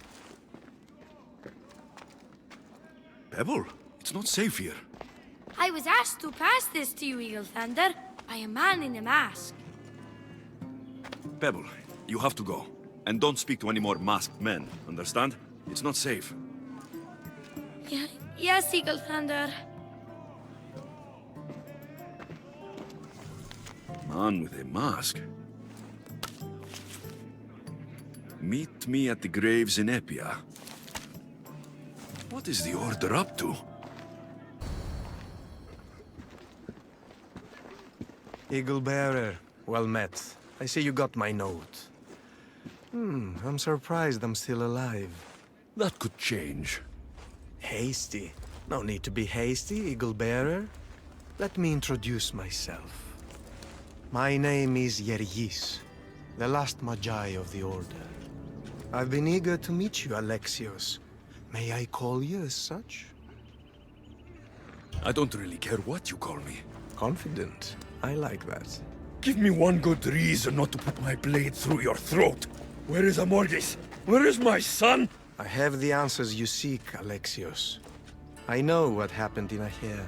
Pebble, it's not safe here. I was asked to pass this to you, Eagle Thunder, by a man in a mask. Pebble, you have to go. And don't speak to any more masked men, understand? It's not safe. Yes, Eagle Thunder. Man with a mask. Meet me at the graves in Epia. What is the Order up to? Eagle Bearer, well met. I see you got my note. I'm surprised I'm still alive. That could change. Hasty? No need to be hasty, Eagle Bearer. Let me introduce myself. My name is Yergis, the last Magi of the Order. I've been eager to meet you, Alexios. May I call you as such? I don't really care what you call me. Confident. I like that. Give me one good reason not to put my blade through your throat. Where is Amorgis? Where is my son? I have the answers you seek, Alexios. I know what happened in Achaea,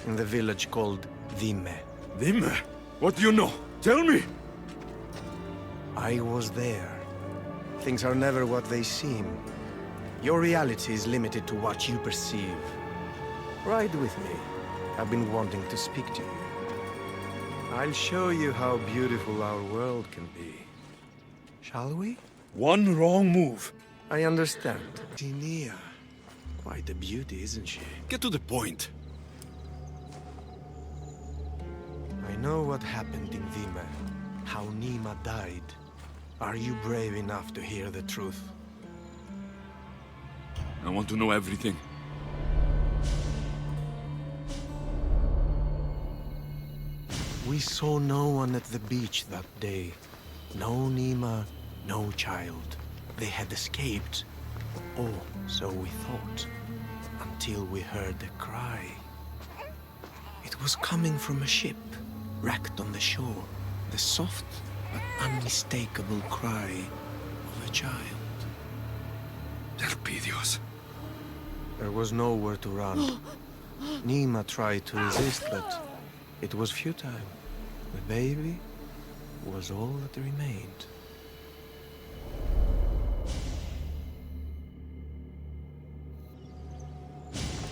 in the village called Dyme. Dyme? What do you know? Tell me! I was there. Things are never what they seem. Your reality is limited to what you perceive. Ride with me. I've been wanting to speak to you. I'll show you how beautiful our world can be. Shall we? One wrong move. I understand. Tinia. Quite a beauty, isn't she? Get to the point. I know what happened in Dyme. How Nima died. Are you brave enough to hear the truth? I want to know everything. We saw no one at the beach that day. No Nima, no child. They had escaped. Or so we thought. Until we heard a cry. It was coming from a ship, wrecked on the shore. The soft but unmistakable cry of a child. Elpidios. There was nowhere to run. Nima tried to resist, but it was futile. The baby was all that remained.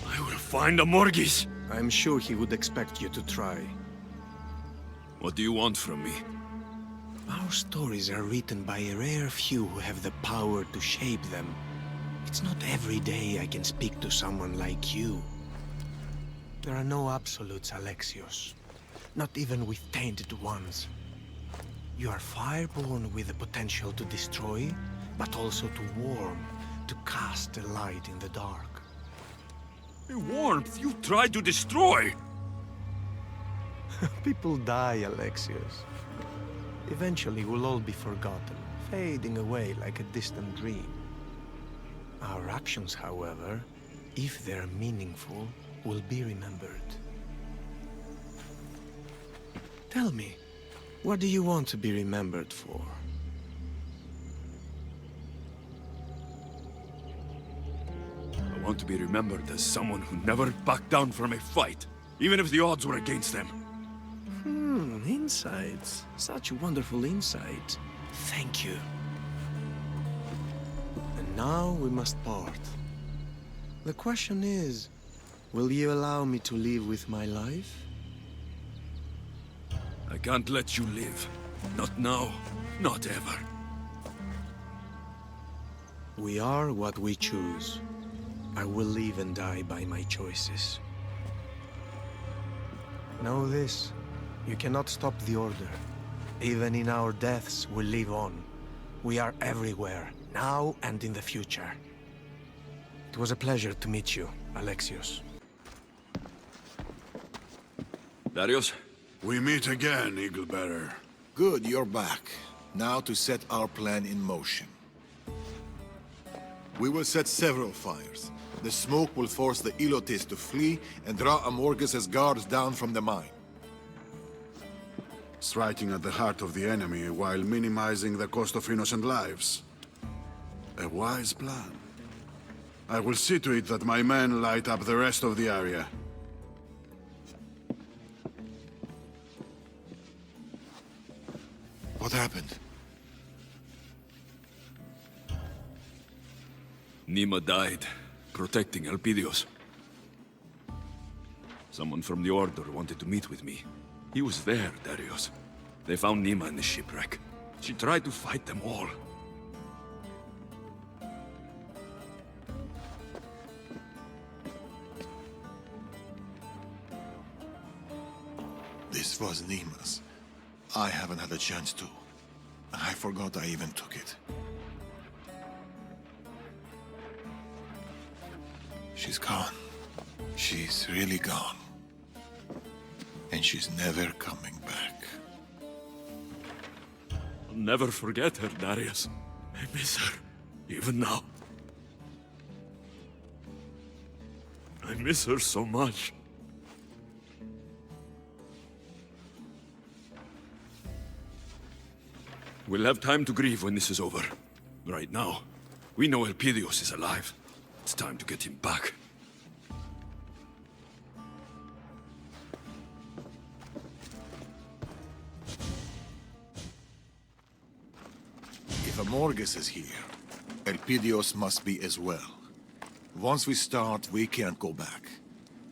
I will find Amorgis. I'm sure he would expect you to try. What do you want from me? Our stories are written by a rare few who have the power to shape them. It's not every day I can speak to someone like you. There are no absolutes, Alexios. Not even with tainted ones. You are fireborn with the potential to destroy, but also to warm, to cast a light in the dark. A warmth you tried to destroy! People die, Alexios. Eventually we'll all be forgotten, fading away like a distant dream. Our actions, however, if they're meaningful, will be remembered. Tell me, what do you want to be remembered for? I want to be remembered as someone who never backed down from a fight, even if the odds were against them. Insights. Such wonderful insight. Thank you. And now we must part. The question is, will you allow me to live with my life? I can't let you live. Not now, not ever. We are what we choose. I will live and die by my choices. Know this. You cannot stop the Order. Even in our deaths, we live on. We are everywhere, now and in the future. It was a pleasure to meet you, Alexios. Darius? We meet again, Eagle Bearer. Good, you're back. Now to set our plan in motion. We will set several fires. The smoke will force the Elotes to flee and draw Amorges' guards down from the mine. Striking at the heart of the enemy while minimizing the cost of innocent lives. A wise plan. I will see to it that my men light up the rest of the area. What happened? Nima died, protecting Elpidios. Someone from the Order wanted to meet with me. He was there, Darius. They found Nima in the shipwreck. She tried to fight them all. This was Nima's. I haven't had a chance to. I forgot I even took it. She's gone. She's really gone. And she's never coming back. I'll never forget her, Darius. I miss her, even now. I miss her so much. We'll have time to grieve when this is over. Right now, we know Elpidios is alive. It's time to get him back. If Amorges is here, Elpidios must be as well. Once we start, we can't go back.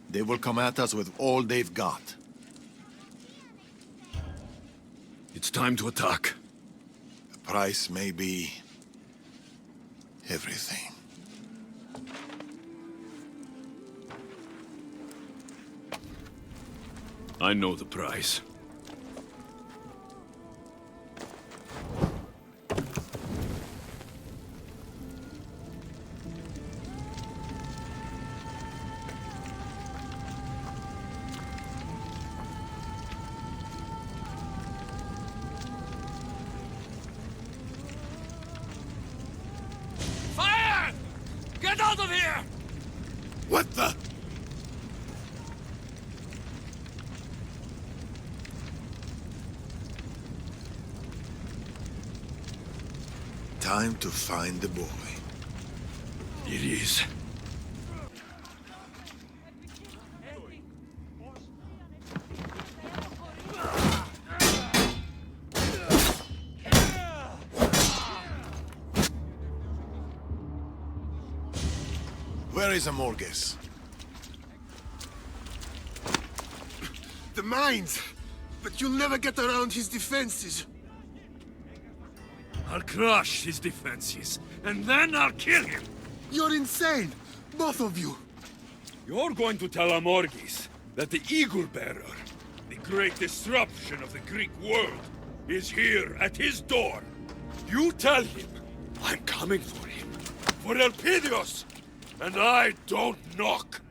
They will come at us with all they've got. It's time to attack. The price may be everything. I know the price. Fire! Get out of here! What the? Time to find the boy. It is. Where is Amorges? The mines! But you'll never get around his defenses. I'll crush his defenses, and then I'll kill him! You're insane! Both of you! You're going to tell Amorges that the Eagle Bearer, the great disruption of the Greek world, is here at his door. You tell him I'm coming for him, for Elpidios, and I don't knock.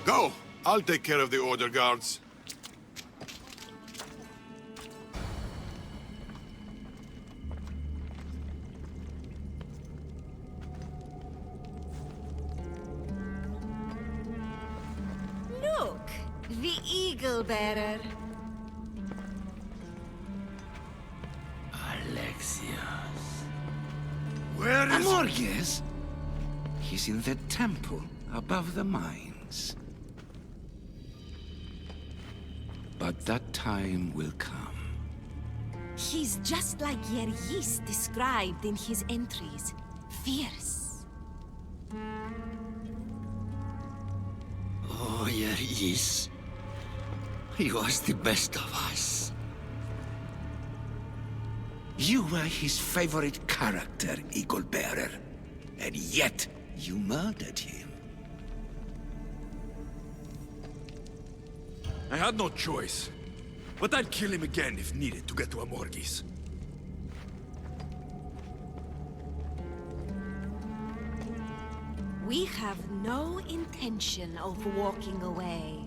Go! I'll take care of the order guards. Look, the Eagle Bearer. Alexios. Where is... Amorges? He's in the temple, above the mines. But that time will come. He's just like Yergis described in his entries. Fierce. Oh, Yergis. He was the best of us. You were his favorite character, Eagle Bearer. And yet, you murdered him. I had no choice. But I'd kill him again if needed to get to Amorges. We have no intention of walking away.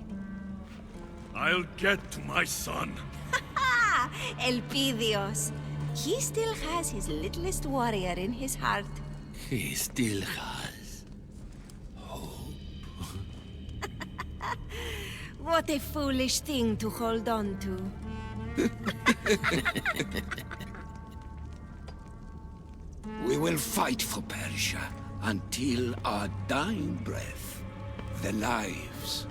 I'll get to my son. Ha! Elpidios. He still has his littlest warrior in his heart. He still has. What a foolish thing to hold on to. We will fight for Persia until our dying breath. The lives,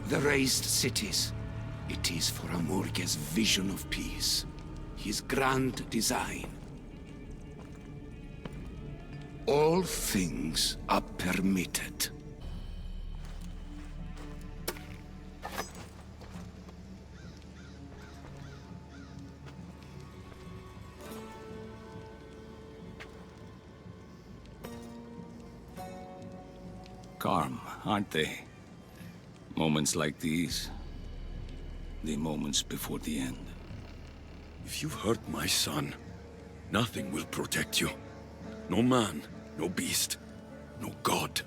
the razed cities. It is for Amorges' vision of peace, his grand design. All things are permitted. Calm, aren't they? Moments like these, the moments before the end. If you've hurt my son, nothing will protect you. No man, no beast, no god.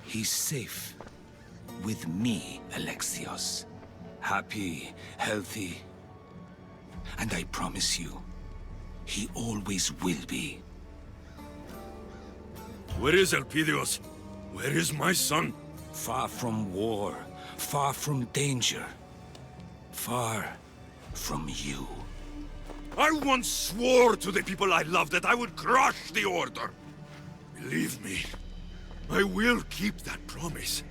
He's safe. With me, Alexios. Happy, healthy. And I promise you, he always will be. Where is Elpidios? Where is my son? Far from war, far from danger, far from you. I once swore to the people I love that I would crush the Order. Believe me, I will keep that promise.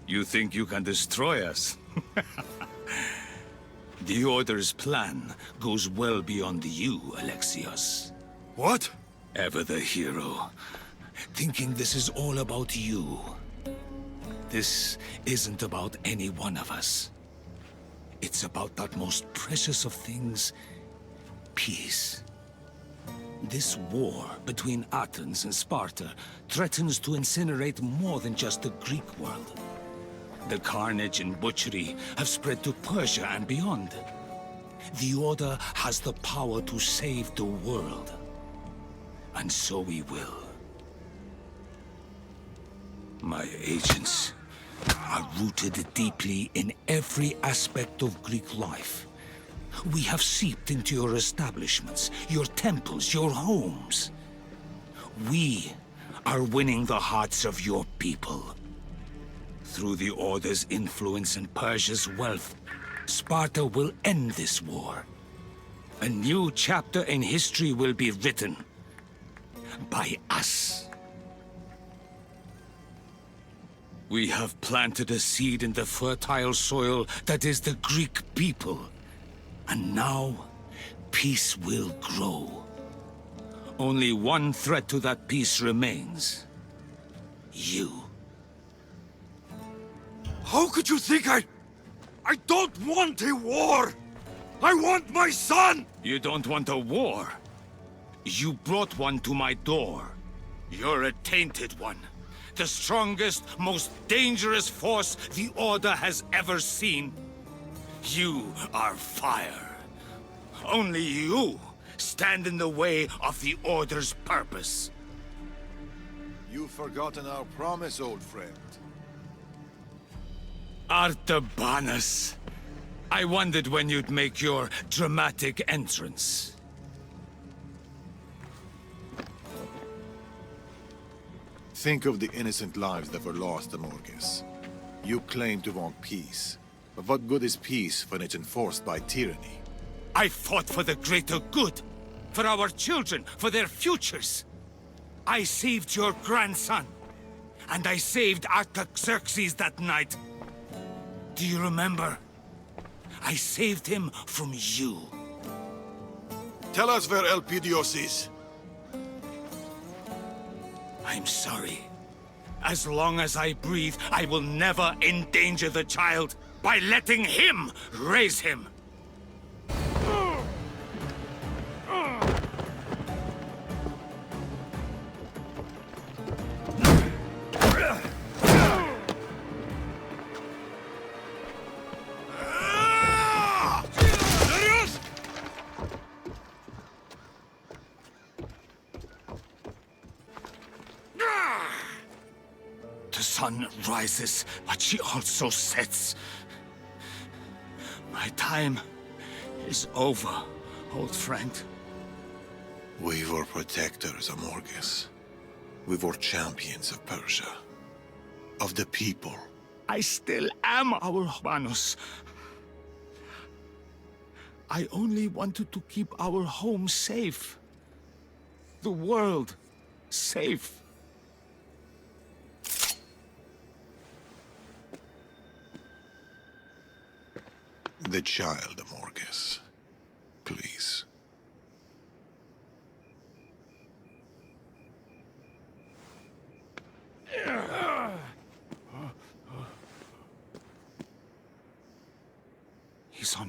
You think you can destroy us? The Order's plan goes well beyond you, Alexios. What? Ever the hero, thinking this is all about you. This isn't about any one of us. It's about that most precious of things, peace. This war between Athens and Sparta threatens to incinerate more than just the Greek world. The carnage and butchery have spread to Persia and beyond. The Order has the power to save the world. And so we will. My agents are rooted deeply in every aspect of Greek life. We have seeped into your establishments, your temples, your homes. We are winning the hearts of your people. Through the Order's influence and Persia's wealth, Sparta will end this war. A new chapter in history will be written by us. We have planted a seed in the fertile soil that is the Greek people. And now, peace will grow. Only one threat to that peace remains. You. How could you think I don't want a war! I want my son! You don't want a war. You brought one to my door. You're a tainted one. The strongest, most dangerous force the Order has ever seen. You are fire. Only you stand in the way of the Order's purpose. You've forgotten our promise, old friend. Artabanus. I wondered when you'd make your dramatic entrance. Think of the innocent lives that were lost, Amorges. You claim to want peace. But what good is peace when it's enforced by tyranny? I fought for the greater good. For our children, for their futures. I saved your grandson. And I saved Artaxerxes that night. Do you remember? I saved him from you. Tell us where Elpidios is. I'm sorry. As long as I breathe, I will never endanger the child by letting him raise him. The sun rises, but she also sets. My time is over, old friend. We were protectors, Amorges. We were champions of Persia. Of the people. I still am our Manus. I only wanted to keep our home safe. The world safe. The child, Amorges.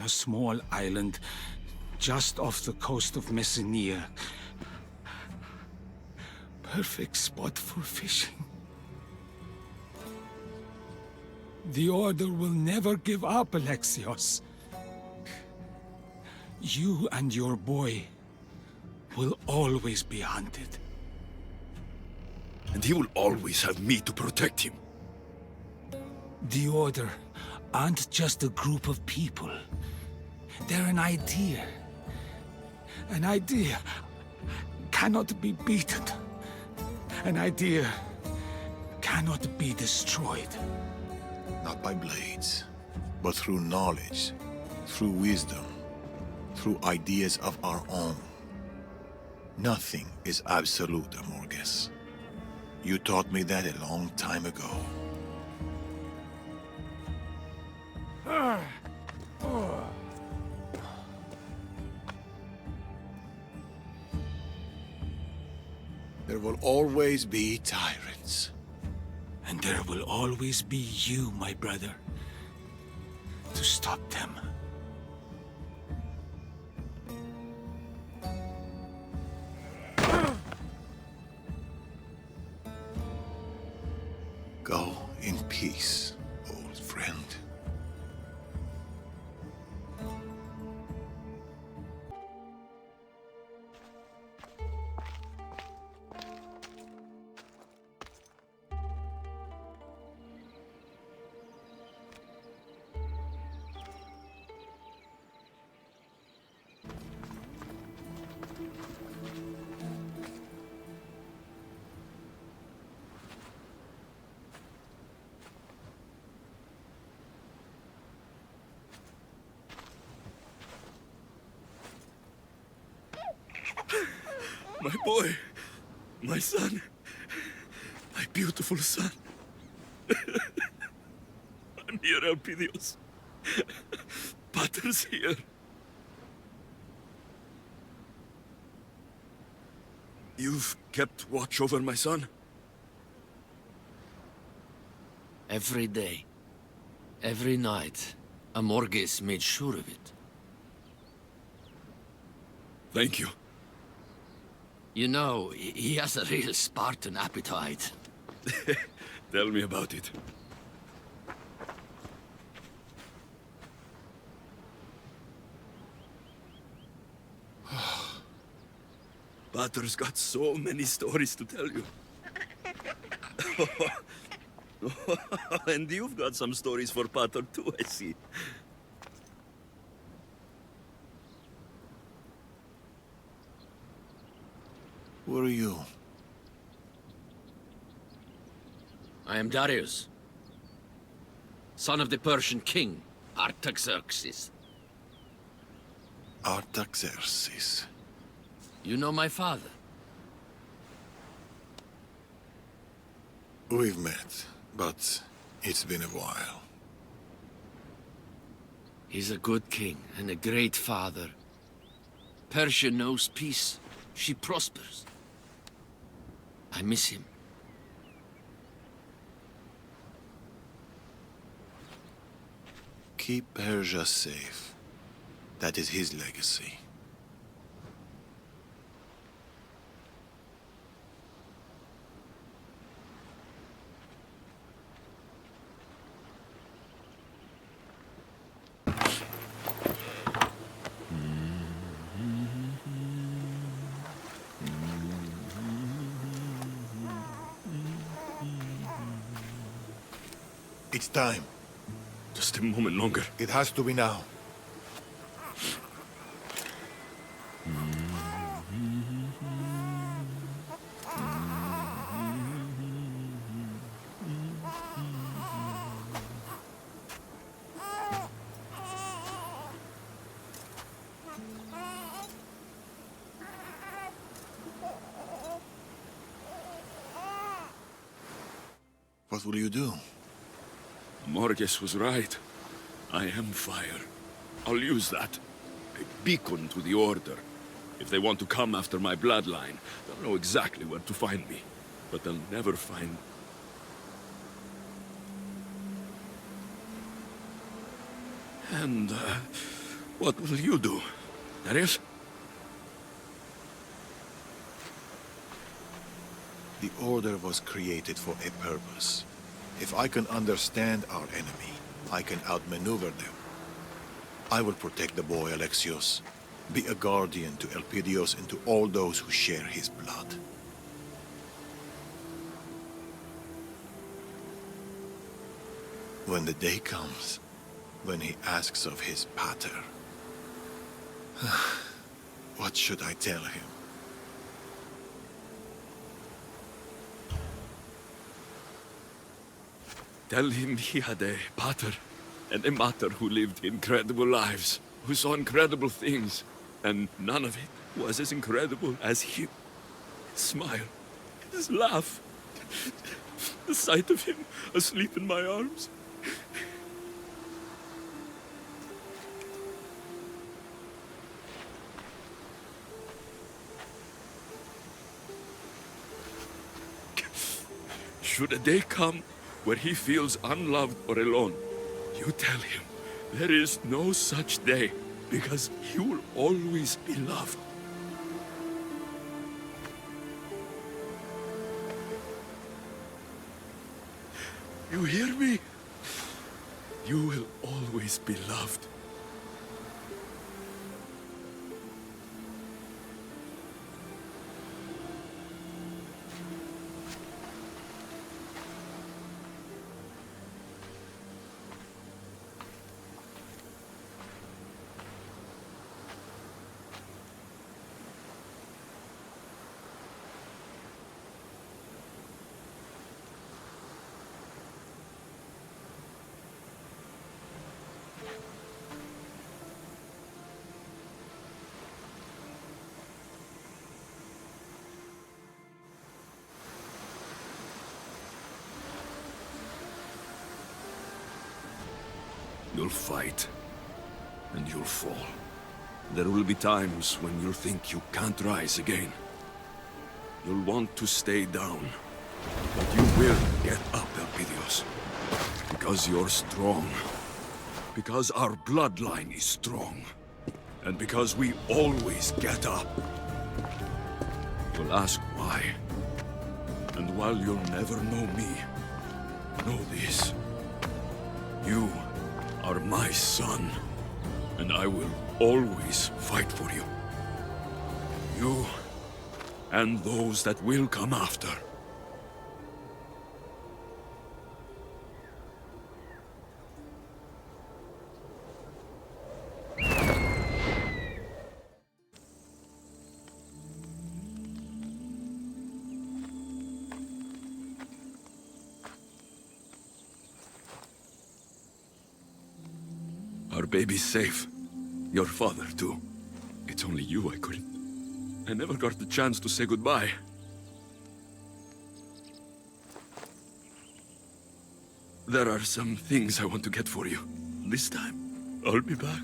a small island just off the coast of Messenia. Perfect spot for fishing. The Order will never give up, Alexios. You and your boy will always be hunted. And he will always have me to protect him. The Order aren't just a group of people. They're an idea. An idea cannot be beaten. An idea cannot be destroyed. Not by blades, but through knowledge, through wisdom, through ideas of our own. Nothing is absolute, Amorges. You taught me that a long time ago. There will always be tyrants. And there will always be you, my brother, to stop them. Go in peace, old friend. My boy, my son, my beautiful son. I'm here, Elpidios. Pater's here. You've kept watch over my son? Every day, every night, Amorges made sure of it. Thank you. You know, he has a real Spartan appetite. Tell me about it. Pater's got so many stories to tell you. And you've got some stories for Pater too, I see. Who are you? I am Darius, son of the Persian king, Artaxerxes. Artaxerxes. You know my father? We've met, but it's been a while. He's a good king and a great father. Persia knows peace. She prospers. I miss him. Keep Persia safe. That is his legacy. It's time. Just a moment longer. It has to be now. What will you do? Morges was right. I am fire. I'll use that. A beacon to the Order. If they want to come after my bloodline, they'll know exactly where to find me. But they'll never find... And, What will you do, Darius? The Order was created for a purpose. If I can understand our enemy, I can outmaneuver them. I will protect the boy Alexios, be a guardian to Elpidios and to all those who share his blood. When the day comes, when he asks of his pater, what should I tell him? Tell him he had a pater and a mater who lived incredible lives, who saw incredible things, and none of it was as incredible as him. His smile, his laugh, the sight of him asleep in my arms. Should a day come where he feels unloved or alone, you tell him there is no such day, because he will always be loved. You hear me? You will always be loved. You'll fight, and you'll fall. There will be times when you'll think you can't rise again. You'll want to stay down, but you will get up, Elpidios. Because you're strong. Because our bloodline is strong. And because we always get up. You'll ask why. And while you'll never know me, know this. You are my son, and I will always fight for you. You, and those that will come after. Our baby's safe. Your father, too. It's only you I couldn't. I never got the chance to say goodbye. There are some things I want to get for you. This time, I'll be back.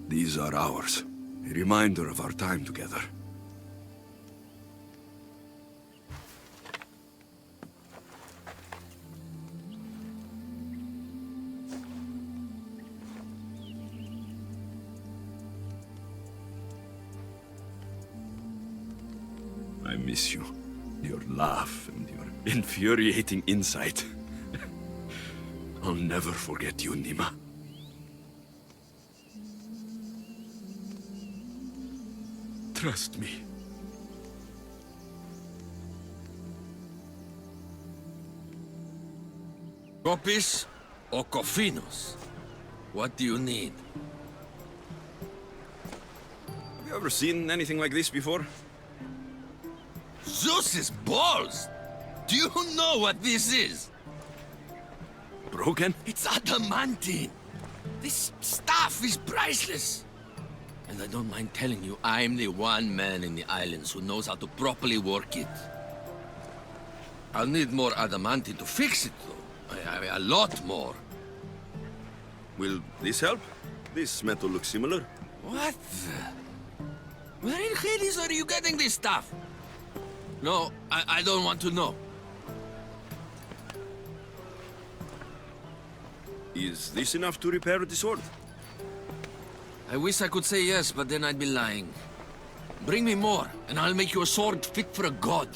These are ours. A reminder of our time together. I miss you. Your laugh and your infuriating insight. I'll never forget you, Nima. Trust me. Copies or Kofinos? What do you need? Have you ever seen anything like this before? Zeus's balls! Do you know what this is? Broken? It's adamantine. This stuff is priceless. And I don't mind telling you, I'm the one man in the islands who knows how to properly work it. I'll need more adamantine to fix it, though. I mean, a lot more. Will this help? This metal looks similar. What the? Where in Hades are you getting this stuff? No, I don't want to know. Is this enough to repair the sword? I wish I could say yes, but then I'd be lying. Bring me more, and I'll make you a sword fit for a god.